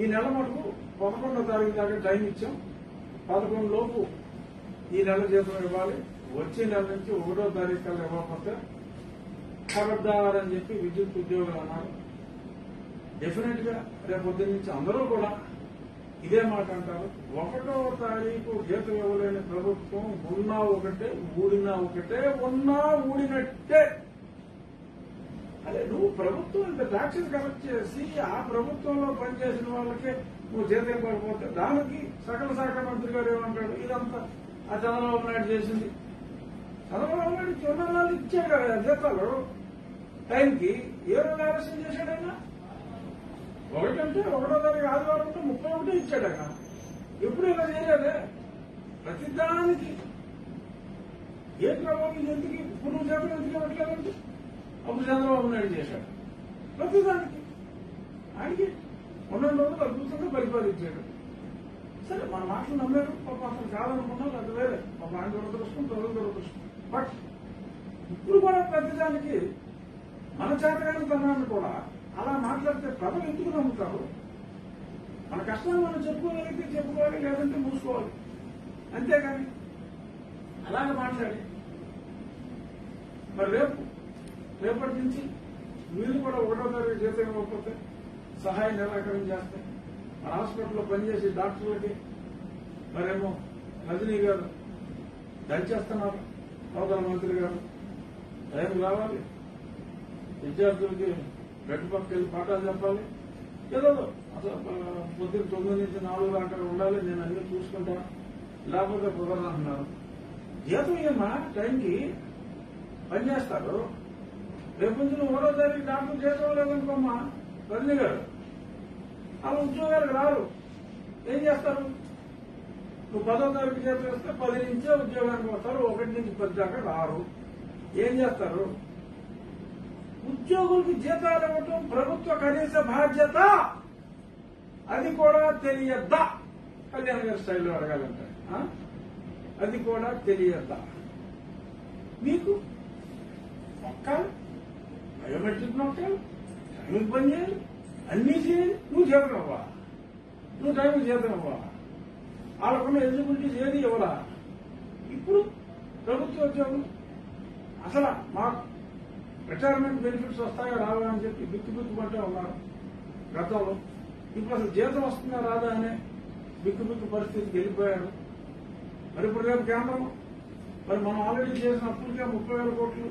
ఈ నెల మటుకు 11వ తారీఖు దాకా టైం ఇచ్చాం. 11 లోపు ఈ నెల జీతం ఇవ్వాలి. వచ్చే నెల నుంచి 1వ తారీఖు కల్లా ఇవ్వకపోతే ఖబర్దార్ అని చెప్పి విద్యుత్ ఉద్యోగులు అన్నారు. డెఫినెట్ గా రేపొద్దు నుంచి అందరూ కూడా ఇదే మాట అంటారు. 1వ తారీఖు జీతం ఇవ్వలేని ప్రభుత్వం ఉన్నా ఒకటే ఊడినా ఒకటే, ఉన్నా ఊడినట్టే. అదే నువ్వు ప్రభుత్వం ఇంత ట్యాక్సెస్ కలెక్ట్ చేసి ఆ ప్రభుత్వంలో పనిచేసిన వాళ్ళకే నువ్వు జీతం ఇవ్వకపోతే దానికి సకల శాఖ మంత్రి గారు ఏమంటాడు? ఇదంతా ఆ చంద్రబాబు నాయుడు చేసింది. చంద్రబాబు నాయుడు చిన్నాళ్ళు ఇచ్చాడు కదా జీతాలు టైంకి. ఏ రోజు ఆలస్యం చేశాడైనా? ఒకటంటే 1వ తారీఖు ఆదివారం 31 ఇచ్చాడు ఆయన. ఎప్పుడు ఇలా చేయలేదే. ప్రతిదానికి ఏ ప్రభావం ఎందుకు ఇప్పుడు నువ్వు చేతులు ఎందుకు ఇవ్వట్లేదంటే అప్పుడు చంద్రబాబు నాయుడు చేశాడు. ప్రతిదానికి ఆయనకి 12 రోజులు అద్భుతంగా పరిపాలించాడు. సరే మన మాటలు నమ్మారు. పాప అసలు కాదనుకున్నాం, అది వేరే. పాప ఆయన దురదృష్టం, ప్రజల దురదృష్టం. బట్ ఇప్పుడు కూడా ప్రతిదానికి మన చేతగాని తనాన్ని కూడా అలా మాట్లాడితే ప్రజలు ఎందుకు నమ్ముతారు? మన కష్టాన్ని మనం చెప్పుకోగలిగితే చెప్పుకోవాలి, లేదంటే మూసుకోవాలి. అంతేగాని అలాగే మాట్లాడి మరి రేపటి నుంచి మీరు కూడా 1వ తారీఖు జీతం ఇవ్వకపోతే సహాయ నిరాకరణ చేస్తే మన హాస్పిటల్లో పనిచేసే డాక్టర్లకి మరేమో రజనీ గారు దంచేస్తున్నారు. ప్రధానమంత్రి గారు టైం రావాలి, విద్యార్థులకి బెడ్ పక్కకి వెళ్ళి పాఠాలు చెప్పాలి. ఏదో అసలు పొద్దున్న 9 నుంచి 4 దాకా ఉండాలి, నేను అన్ని చూసుకుంటా, లేకపోతే కుదరదు అంటున్నారు. జీతం ఏమా టైంకి పనిచేస్తారు. రేపు నుంచి నువ్వు 1వ తారీఖు డాక్టర్ జీతం లేదనుకోమ్మా రజనీ గారు, అలా ఉద్యోగాలకు రారు. ఏం చేస్తారు? నువ్వు 10వ తారీఖు జీతం ఇస్తే 10 నుంచే ఉద్యోగానికి వస్తారు, 1 నుంచి 10 దాకా రారు. ఏం చేస్తారు? ఉద్యోగులకి జీతాలు ఇవ్వటం ప్రభుత్వ కనీస బాధ్యత. అది కూడా తెలియద్దా? కళ్యాణ్ గారి స్టైల్లో అడగాలంటే అది కూడా తెలియద్దా మీకు? నొక్కాలి, బయోమెట్రిక్ నొక్కాలి, టైంకి పని చేయాలి, అన్నీ చేయాలి. నువ్వు జీతం ఇవ్వా? నువ్వు టైంకి జీతం ఇవ్వా? వాళ్ళకున్న ఎలిజిబిలిటీస్ ఏది ఇవ్వరా? ఇప్పుడు ప్రభుత్వ ఉద్యోగులు అసలు మాకు రిటైర్మెంట్ బెనిఫిట్స్ వస్తాయా రావా అని చెప్పి బిక్కుబిక్కుమంటే ఉన్నారు గతంలో. ఇప్పుడు అసలు జీతం వస్తుందా రాదా అనే బిక్కుబిక్కు పరిస్థితికి వెళ్ళిపోయారు. మరి ఇప్పుడు రేపు కేంద్రం మరి మనం ఆల్రెడీ చేసిన అప్పులకే 30,000 కోట్లు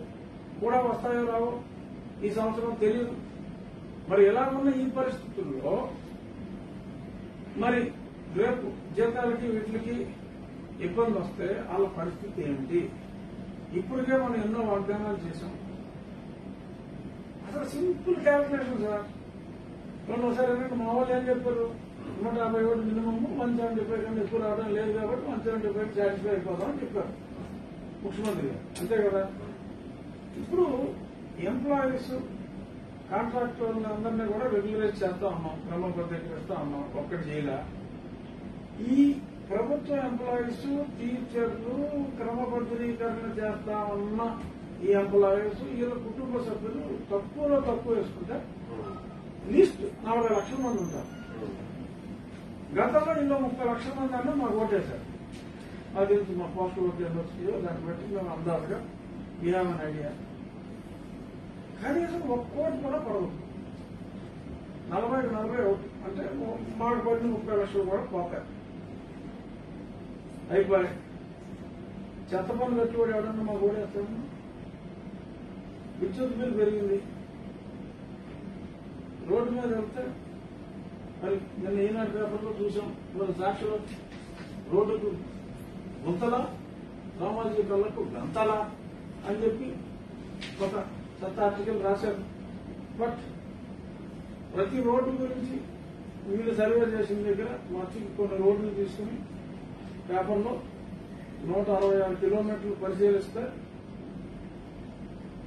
కూడా వస్తాయో రావో ఈ సంవత్సరం తెలియదు. మరి ఎలా ఉన్న ఈ పరిస్థితుల్లో మరి రేపు జీతాలకి వీటికి ఇబ్బంది వస్తే వాళ్ళ పరిస్థితి ఏమిటి? ఇప్పటికే మనం ఎన్నో వాగ్దానాలు చేశాం. అసలు సింపుల్ క్యాల్కులేషన్ సార్. ఒకసారి ఏంటంటే మా వాళ్ళు ఏం చెప్పారు, 150 ఓట్లు మినిమం 175 కన్నా ఎక్కువ రావడం లేదు కాబట్టి 175 సాటిస్ఫై అయిపోతాం అని చెప్పారు ముఖ్యమంత్రి గారు. అంతే కదా. ఇప్పుడు ఎంప్లాయీస్ కాంట్రాక్టర్లు అందరినీ కూడా రెగ్యులైజ్ చేస్తా ఉన్నాం, క్రమ పద్ధతికి ఇస్తా ఉన్నాం. ఒక్కటి చేయలే. ఈ ప్రభుత్వ ఎంప్లాయీస్, టీచర్లు క్రమబద్ధీకరణ చేస్తా ఉన్న ఈ ఎంప్లాయీస్ వీళ్ళ కుటుంబ సభ్యులు తక్కువలో తక్కువ వేసుకుంటే లీస్ట్ 40 లక్షల మంది ఉంటారు. గతంలో ఇంకో 30 లక్షల మంది అన్నా మాకు ఓటేశారు. నాకు తెలుసు మా పోస్టల్ ఓట్ యూనివర్సిటీలో దాన్ని బట్టి మేము అందాజుగా వీ హ్యావ్ అన్ ఐడియా. కనీసం ఒక్క ఓటు కూడా పడదు. 40కి 40 ఓటు అంటే మాకు పడిన 30 లక్షలు కూడా పోతాయి. అయిపోయి చెత్త పనులు కట్టి కూడా ఎవడన్నా మాకు ఓడేస్తాము. విద్యుత్ బిల్లు పెరిగింది. రోడ్డు మీద వెళ్తే మరి నిన్న ఈనాడు పేపర్లో చూసాం, మన సాక్షిలో రోడ్డుకు గుంతలా, సామాజిక కళ్ళకు గంతలా అని చెప్పి ఒక చెత్త ఆర్టికల్ రాశారు. బట్ ప్రతి రోడ్డు గురించి వీళ్ళు సర్వే చేసిన దగ్గర మార్చి కొన్ని రోడ్లు తీసుకుని పేపర్లో 166 కిలోమీటర్లు పరిశీలిస్తే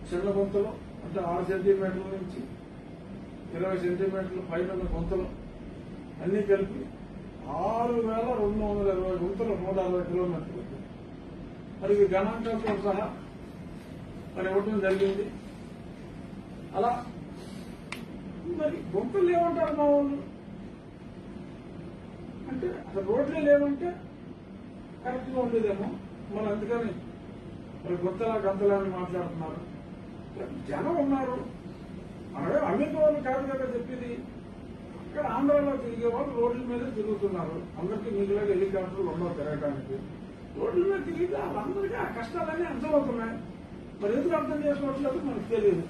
చిన్న గుంతలు అంటే 6 సెంటీమీటర్ల నుంచి 20 సెంటీమీటర్ల పైన గుంతలు అన్ని కలిపి 6,220 గుంతలు 160 కిలోమీటర్లు. మరి ఇవి గణాంకాలతో సహా మరి ఇవ్వడం జరిగింది. అలా మరి గుంతలు లేవంటారు మా వాళ్ళు. అంటే అసలు రోడ్లే లేవంటే కరెక్ట్ గా ఉండేదేమో. మరి అందుకని మరి గుంతలా గంతలా అని మాట్లాడుతున్నారు. జనం ఉన్నారు, మనమే అమెరికా వాళ్ళు కాదు కదా చెప్పేది. ఇక్కడ ఆంధ్రాలో తిరిగే వాళ్ళు రోడ్ల మీద తిరుగుతున్నారు. అందరికీ మీకులాగా హెలికాప్టర్లు ఉండవు తిరగడానికి. రోడ్ల మీద తిరిగితే వాళ్ళందరికీ ఆ కష్టాలన్నీ అర్థమవుతున్నాయి. మరి ఎందుకు అర్థం చేసుకోవట్లేదు మనకు తెలియదు.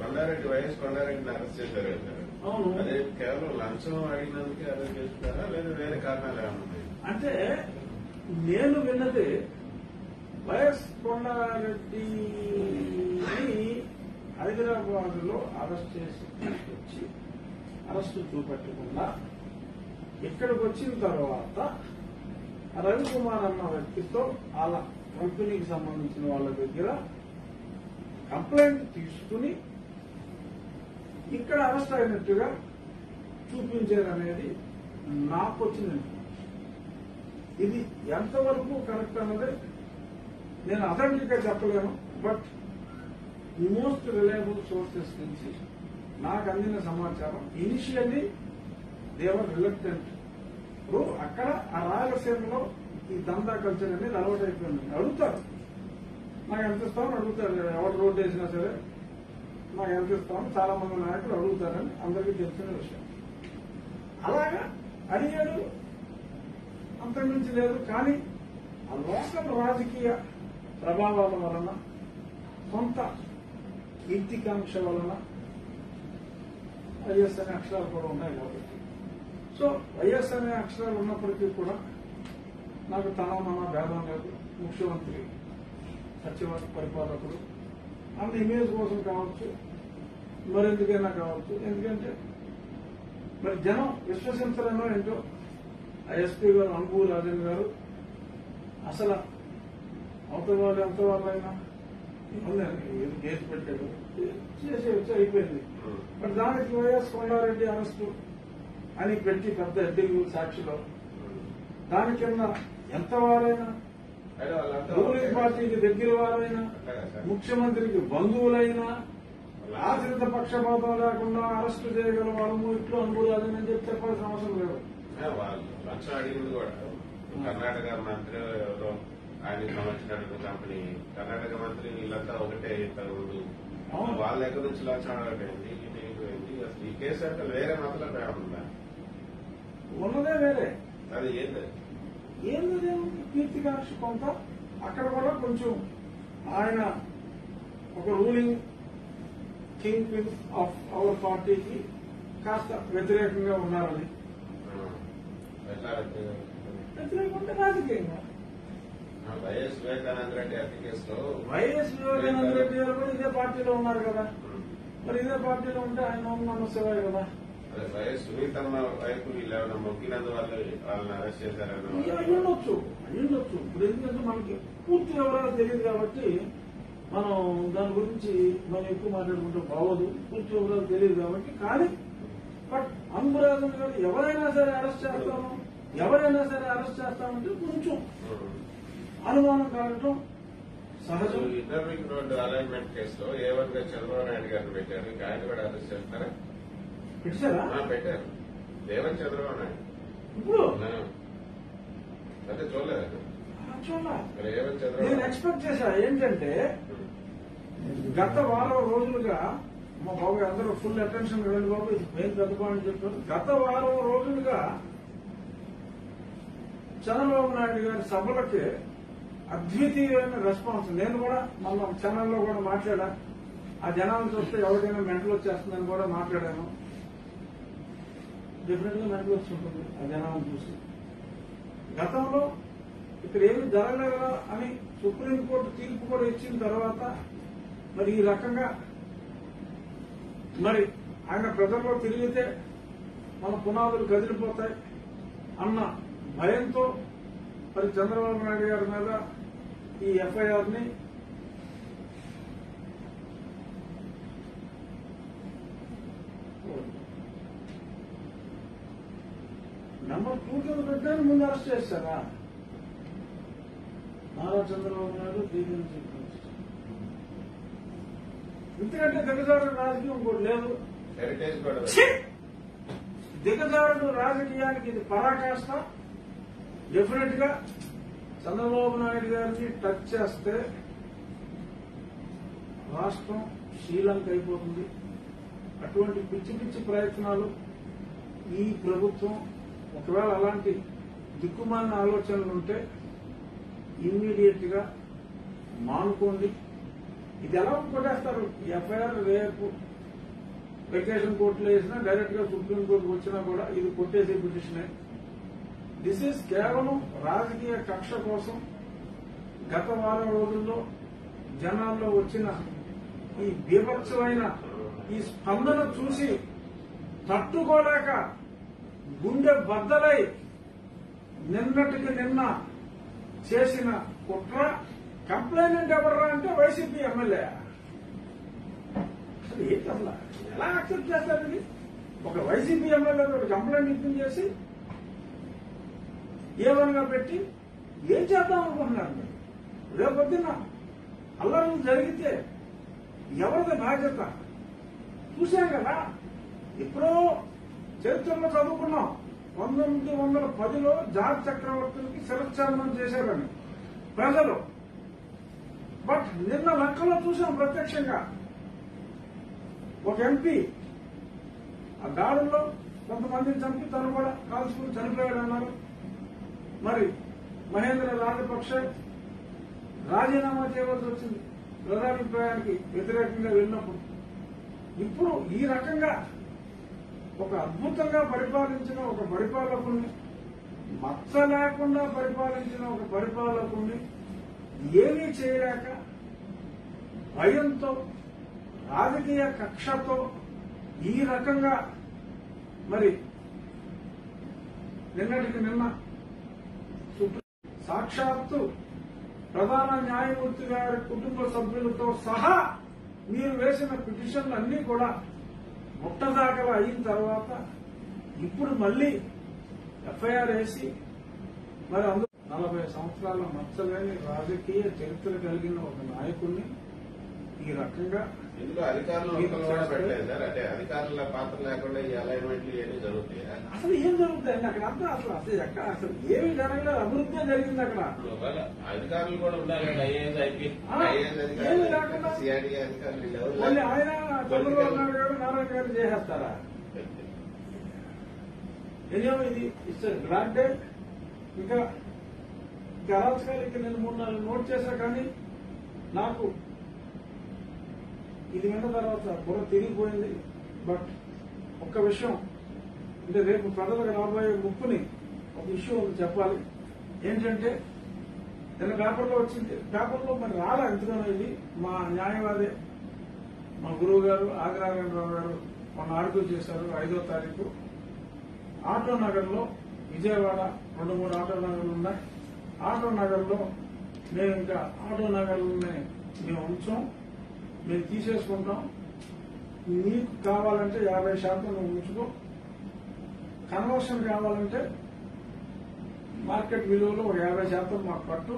కొండారెడ్డి వైఎస్ కొండారెడ్డిని అరెస్ట్ చేశారు కదా. అవును. అదే కేవలం లంచం అడిగినందుకే అరెస్ట్ చేస్తున్నారా లేదా వేరే కారణాలు ఏమైనా ఉన్నాయి? అంటే నేను విన్నది వైఎస్ కొండారెడ్డిని హైదరాబాద్ లో అరెస్ట్ చేసి తీసుకొచ్చి అరెస్టు చూపెట్టకుండా ఇక్కడికి వచ్చిన తర్వాత రవికుమార్ అన్న వ్యక్తితో వాళ్ళ కంపెనీకి సంబంధించిన వాళ్ళ దగ్గర కంప్లైంట్ తీసుకుని ఇక్కడ అరెస్ట్ అయినట్టుగా చూపించారనేది నాకు వచ్చిన ఇన్ఫర్మేషన్. ఇది ఎంతవరకు కరెక్ట్ అన్నది నేను అథెంటిక్ గా చెప్పలేను. బట్ మోస్ట్ రిలయబుల్ సోర్సెస్ నుంచి నాకు అందిన సమాచారం ఇనిషియల్లీ దేవర్ రిలక్టెంట్. ఇప్పుడు అక్కడ ఆ రాయలసీమలో ఈ దందా కల్చర్ అనేది అలవాటు అయిపోయింది. అడుగుతారు, నాకు ఎంత ఇస్తామని అడుగుతారు. ఎవరు రోడ్డు వేసినా సరే నాకు ఎంత ఇస్తామని చాలా మంది నాయకులు అడుగుతారని అందరికీ తెలిసిన విషయం. అలాగా అడిగాడు, అంతకుమించి లేదు. కానీ ఆ లోకల్ రాజకీయ ప్రభావాల వలన, కొంత కీర్తికాంక్ష వలన వైఎస్ అనే అక్షరాలు కూడా ఉన్నాయి కాబట్టి, సో వైఎస్ అనే అక్షరాలు ఉన్నప్పటికీ కూడా నాకు తనమన భేదం లేదు. ముఖ్యమంత్రి, సచివాలయ పరిపాలకుడు అన్న ఇమేజ్ కోసం కావచ్చు, మరెందుకైనా కావచ్చు. ఎందుకంటే మరి జనం విశ్వసించలేనో ఏంటో ఆ ఎస్పీ గారు అనుభూ రాజన్ గారు అసలు అవతల వాళ్ళు ఎంత వాళ్ళైనా ఏది కేసు పెట్టాడు చేసేవచ్చు, అయిపోయింది. మరి దానికి వైఎస్ కొండారెడ్డి అరెస్టు అని పెట్టి పెద్ద హెడ్డింగ్ సాక్షిలో దాని కింద ఎంత వారైనా, రూలింగ్ పార్టీకి దగ్గర వారైనా, ముఖ్యమంత్రికి బంధువులైనా ఆశ్రిత పక్షపాతం లేకుండా అరెస్టు చేయగల వాళ్ళము ఇట్లు అనుభూరాజని అని చెప్పి చెప్పాల్సిన అవసరం లేదు. వాళ్ళు లంచం అడిగింది కూడా కర్ణాటక మంత్రి ఎవరో ఆయనకి సంబంధించినటువంటి కంపెనీ, కర్ణాటక మంత్రి వీళ్ళంతా ఒకటే తగుడు. వాళ్ళ దగ్గర నుంచి లంచం అడగటండి. అసలు ఈ కేసు అంటే వేరే మతలకు ఏమన్నా ఉన్నదే వేరే. అది ఏంది కీర్తికాంక్ష కొంత. అక్కడ కూడా కొంచెం ఆయన ఒక ruling king pins of our పార్టీకి కాస్త వ్యతిరేకంగా ఉన్నారని. వ్యతిరేకం అంటే రాజకీయంగా వైఎస్ వివేకానంద రెడ్డి హత్య కేసులో వైఎస్ వివేకానంద రెడ్డి గారు కూడా ఇదే పార్టీలో ఉన్నారు కదా. మరి ఇదే పార్టీలో ఉంటే ఆయన ఓం నమః శివాయ కదా. అదే వైఎస్ సునీతమ్మ వైపు వీళ్ళు ఏమైనా మొక్కినందువల్ల వాళ్ళని అరెస్ట్ చేశారని అయ్యుండొచ్చు. ఇప్పుడు ఎందుకంటే మనకి పూర్తి వివరాలు తెలియదు కాబట్టి మనం దాని గురించి మనం ఎక్కువ మాట్లాడుకుంటే బాగోదు. పూర్తి వివరాలు తెలియదు కాబట్టి. కానీ బట్ అనురాధన్ గారు ఎవరైనా సరే అరెస్ట్ చేస్తామంటే కొంచెం అనుమానం కలగటం సహజం. ఇంటర్వ్యూకి రోడ్డు అలైన్మెంట్ కేసులో A1 గా చంద్రబాబు నాయుడు గారిని పెట్టారు. ఇంకా ఆయన కూడా అరెస్ట్ చేస్తారా? పెట్టారా? పెట్టారు. A1 చంద్రబాబు నాయుడు ఇప్పుడు అంటే చూడలేదు. A1 నేను చంద్రబాబు ఎక్స్పెక్ట్ చేశా ఏంటంటే గత వారం రోజులుగా మా బాబు అందరూ ఫుల్ అటెన్షన్ వెళ్ళి బాబు ఇది మెయిన్ పెద్ద పాయింట్ చెప్పారు. గత వారం రోజులుగా చంద్రబాబు నాయుడు గారి సభలకి అద్వితీయమైన రెస్పాన్స్. నేను కూడా మన ఛానల్లో కూడా మాట్లాడా. ఆ జనాలను చూస్తే ఎవరికైనా మెంటల్ వచ్చేస్తుందని కూడా మాట్లాడాను. డెఫినెట్ గా మెంటల్ వస్తుంటుంది ఆ జనాలను చూసి. గతంలో ఇక్కడ ఏమి జరగలేదా అని సుప్రీంకోర్టు తీర్పు కూడా ఇచ్చిన తర్వాత మరి ఈ రకంగా మరి ఆయన ప్రజల్లో తిరిగితే మన పునాదులు కదిలిపోతాయి అన్న భయంతో మరి చంద్రబాబు నాయుడు గారి మీద ఈ ఎఫ్ఐఆర్ ని నెంబర్ 2 కింద పెట్టాను. ముందు అరెస్ట్ చేశారా? నారా చంద్రబాబు నాయుడు దీని ఎందుకంటే దిగజారుడు రాజకీయం ఇంకోటి లేదు. హెరిటేజ్ కూడా దిగజారుడు రాజకీయానికి ఇది పరాకాష్ట. డెఫినెట్ గా చంద్రబాబు నాయుడు గారిని టచ్ చేస్తే రాష్ట్రం శ్రీలంక అయిపోతుంది. అటువంటి పిచ్చి పిచ్చి ప్రయత్నాలు ఈ ప్రభుత్వం ఒకవేళ అలాంటి దిక్కుమాలిన ఆలోచనలు ఉంటే ఇమ్మీడియట్ గా మానుకోండి. ఇది ఎలా కొట్టేస్తారు? ఈ ఎఫ్ఐఆర్ రేపు వెకేషన్ కోర్టులో వేసినా డైరెక్ట్ గా సుప్రీంకోర్టుకు వచ్చినా కూడా ఇది కొట్టేసే పిటిషనే. దిస్ ఈజ్ కేవలం రాజకీయ కక్ష కోసం గత వారం రోజుల్లో జనాల్లో వచ్చిన ఈ బీభత్సమైన ఈ స్పందన చూసి తట్టుకోలేక గుండె బద్దలై నిన్నటికి నిన్న చేసిన కుట్ర. కంప్లైంట్ ఎవర్రా అంటే వైసీపీ ఎమ్మెల్యే. అసలు ఏంటి అసలు ఎలా యాక్సెప్ట్ చేస్తారు? ఇది ఒక వైసీపీ ఎమ్మెల్యే కంప్లైంట్ ఇప్పించేసి ఏమనగా పెట్టి ఏం చేద్దాం అనుకుంటున్నారు మీరు? రేపొద్దున అల్లర్లు జరిగితే ఎవరిది బాధ్యత? చూశాం కదా, ఎప్పుడో చరిత్రలో చదువుకున్నాం. 1910లో జార్జ్ చక్రవర్తికి శిరచ్ఛేదనం చేశారని ప్రజలు. బట్ నిన్న లంకలో చూసాం ప్రత్యక్షంగా. ఒక ఎంపీ ఆ దాడుల్లో కొంతమందిని చంపి తను కూడా కాల్చుకుని చనిపోయాడన్నారు. మరి మహేంద్ర రాజపక్ష రాజీనామా చేయవలసి వచ్చింది ప్రజాభిప్రాయానికి వ్యతిరేకంగా వెళ్ళినప్పుడు. ఇప్పుడు ఈ రకంగా ఒక అద్భుతంగా పరిపాలించిన ఒక పరిపాలకుని, మచ్చ లేకుండా పరిపాలించిన ఒక పరిపాలకుని ఏమీ చేయలేక భయంతో రాజకీయ కక్షతో ఈ రకంగా మరి నిన్నటికి నిన్న సాక్షాత్తు ప్రధాన న్యాయమూర్తి గారి కుటుంబ సభ్యులతో సహా మీరు వేసిన పిటిషన్లు అన్నీ కూడా ముట్టదాఖలు అయిన తర్వాత ఇప్పుడు మళ్లీ ఎఫ్ఐఆర్ వేసి మరి అందులో 40 సంవత్సరాల మచ్చలేని రాజకీయ చరిత్ర కలిగిన ఒక నాయకుడిని ఈ రకంగా ఇందులో అధికారులు కూడా పెట్టలేదు సార్. అంటే అధికారుల పాత్ర లేకుండా ఈ అలైన్మెంట్లు ఏమీ జరుగుతాయి? అసలు ఏం జరుగుతాయండి అక్కడ? అంతా అసలు ఎక్కడ అసలు ఏమీ జరగలేదు. అభివృద్ధి జరిగింది అక్కడ. అధికారులు కూడా ఉండాలి. ఐఏఎస్ ఏమీ లేకుండా సిఐడి అధికారులు మళ్ళీ ఆయన చంద్రబాబు నాయుడు గారు నారాయణ గారు చేసేస్తారా? ఏమో ఇది ఇస్తారు బ్లాక్ డే. ఇంకా అరాచకాలు ఇంకా నేను 3-4 నోట్ చేశా. కానీ నాకు ఇది విన్న తర్వాత బుర్ర తిరిగిపోయింది. బట్ ఒక్క విషయం అంటే రేపు ప్రజలకు రాబోయే ముప్పుని ఒక విషయం చెప్పాలి. ఏంటంటే నిన్న పేపర్లో వచ్చింది, పేపర్లో మరి రాలా ఎందుకనో ఇది మా న్యాయవాదే మా గురువు గారు ఆదినారాయణరావు గారు మొన్న ఆర్గ్యూ చేశారు. 5వ తారీఖు ఆటో నగర్లో విజయవాడ 2-3 ఆటో నగర్లు ఉన్నాయి. ఆటో నగర్లో మేము ఇంకా ఆటో నగర్లని మేము ఉంచాం, మేము తీసేసుకుంటాం. నీకు కావాలంటే 50% నువ్వు ఉంచుకో, కన్వర్షన్ కావాలంటే మార్కెట్ విలువలో ఒక 50% మాకు కట్టు,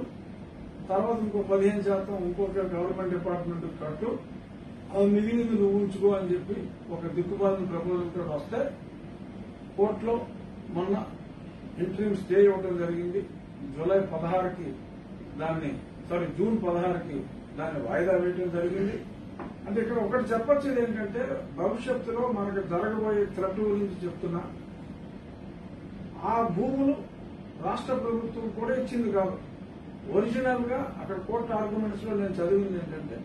తర్వాత ఇంకో 15% ఇంకొక గవర్నమెంట్ డిపార్ట్మెంట్ కట్టు, అది మిగిలింది నువ్వు ఉంచుకో అని చెప్పి ఒక దిక్కుబాటు ప్రపోజల్ కూడా వస్తే కోర్టులో మొన్న ఇంటరీమ్ స్టే ఇవ్వడం జరిగింది. జూన్ 16కి దాన్ని వాయిదా వేయడం జరిగింది. అంటే ఇక్కడ ఒకటి చెప్పొచ్చేది ఏంటంటే భవిష్యత్తులో మనకు జరగబోయే థ్రెట్ గురించి చెప్తున్నా. ఆ భూములు రాష్ట్ర ప్రభుత్వం కూడా ఇచ్చింది కాదు. ఒరిజినల్ గా అక్కడ కోర్టు ఆర్గ్యుమెంట్స్ లో నేను చదివింది ఏంటంటే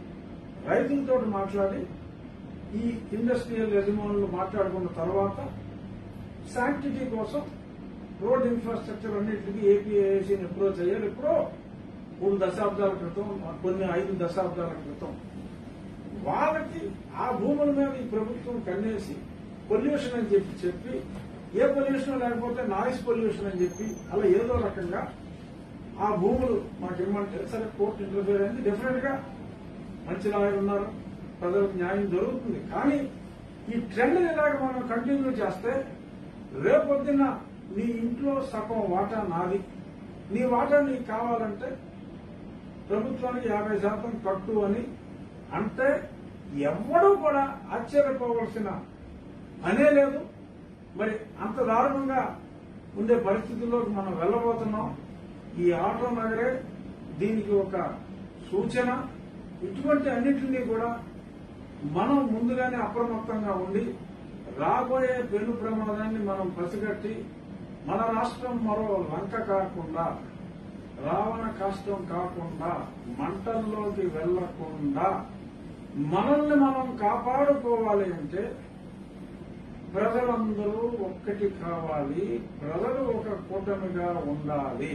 రైతులతో మాట్లాడి ఈ ఇండస్ట్రియల్ యజమానులు మాట్లాడుకున్న తర్వాత శాంక్టిటీ కోసం రోడ్ ఇన్ఫ్రాస్ట్రక్చర్ అన్నింటికి ఏపీఐఏసీని అప్రోచ్ అయ్యారు. ఎప్పుడో 3 దశాబ్దాల క్రితం, కొన్ని 5 దశాబ్దాల క్రితం. వాళ్ళకి ఆ భూముల మీద ఈ ప్రభుత్వం కన్నేసి పొల్యూషన్ అని చెప్పి ఏ పొల్యూషన్ లేకపోతే నాయిస్ పొల్యూషన్ అని చెప్పి అలా ఏదో రకంగా ఆ భూములు మాకు ఇవ్వమంటే సరే కోర్టు ఇంటర్ఫియర్ అయింది. డెఫినెట్ గా మంచి లాయర్ ఉన్నారు, ప్రజలకు న్యాయం జరుగుతుంది. కానీ ఈ ట్రెండ్ ఇలాగ మనం కంటిన్యూ చేస్తే రేపొద్దున నీ ఇంట్లో సగం వాటా నాది, నీ వాటా నీకు కావాలంటే ప్రభుత్వానికి 50% కట్టు అని అంటే ఎవడూ కూడా ఆశ్చర్యపోవలసిన పనే లేదు. మరి అంత దారుణంగా ఉండే పరిస్థితుల్లోకి మనం వెళ్లబోతున్నాం. ఈ ఆటో నగరే దీనికి ఒక సూచన. ఇటువంటి అన్నింటినీ కూడా మనం ముందుగానే అప్రమత్తంగా ఉండి రాబోయే పెను ప్రమాదాన్ని మనం పసిగట్టి మన రాష్ట్రం మరో లంక కాకుండా, రావణ కాష్టం కాకుండా, మంటల్లోకి వెళ్లకుండా మనల్ని మనం కాపాడుకోవాలి అంటే ప్రజలందరూ ఒక్కటి కావాలి, ప్రజలు ఒక కూటమిగా ఉండాలి.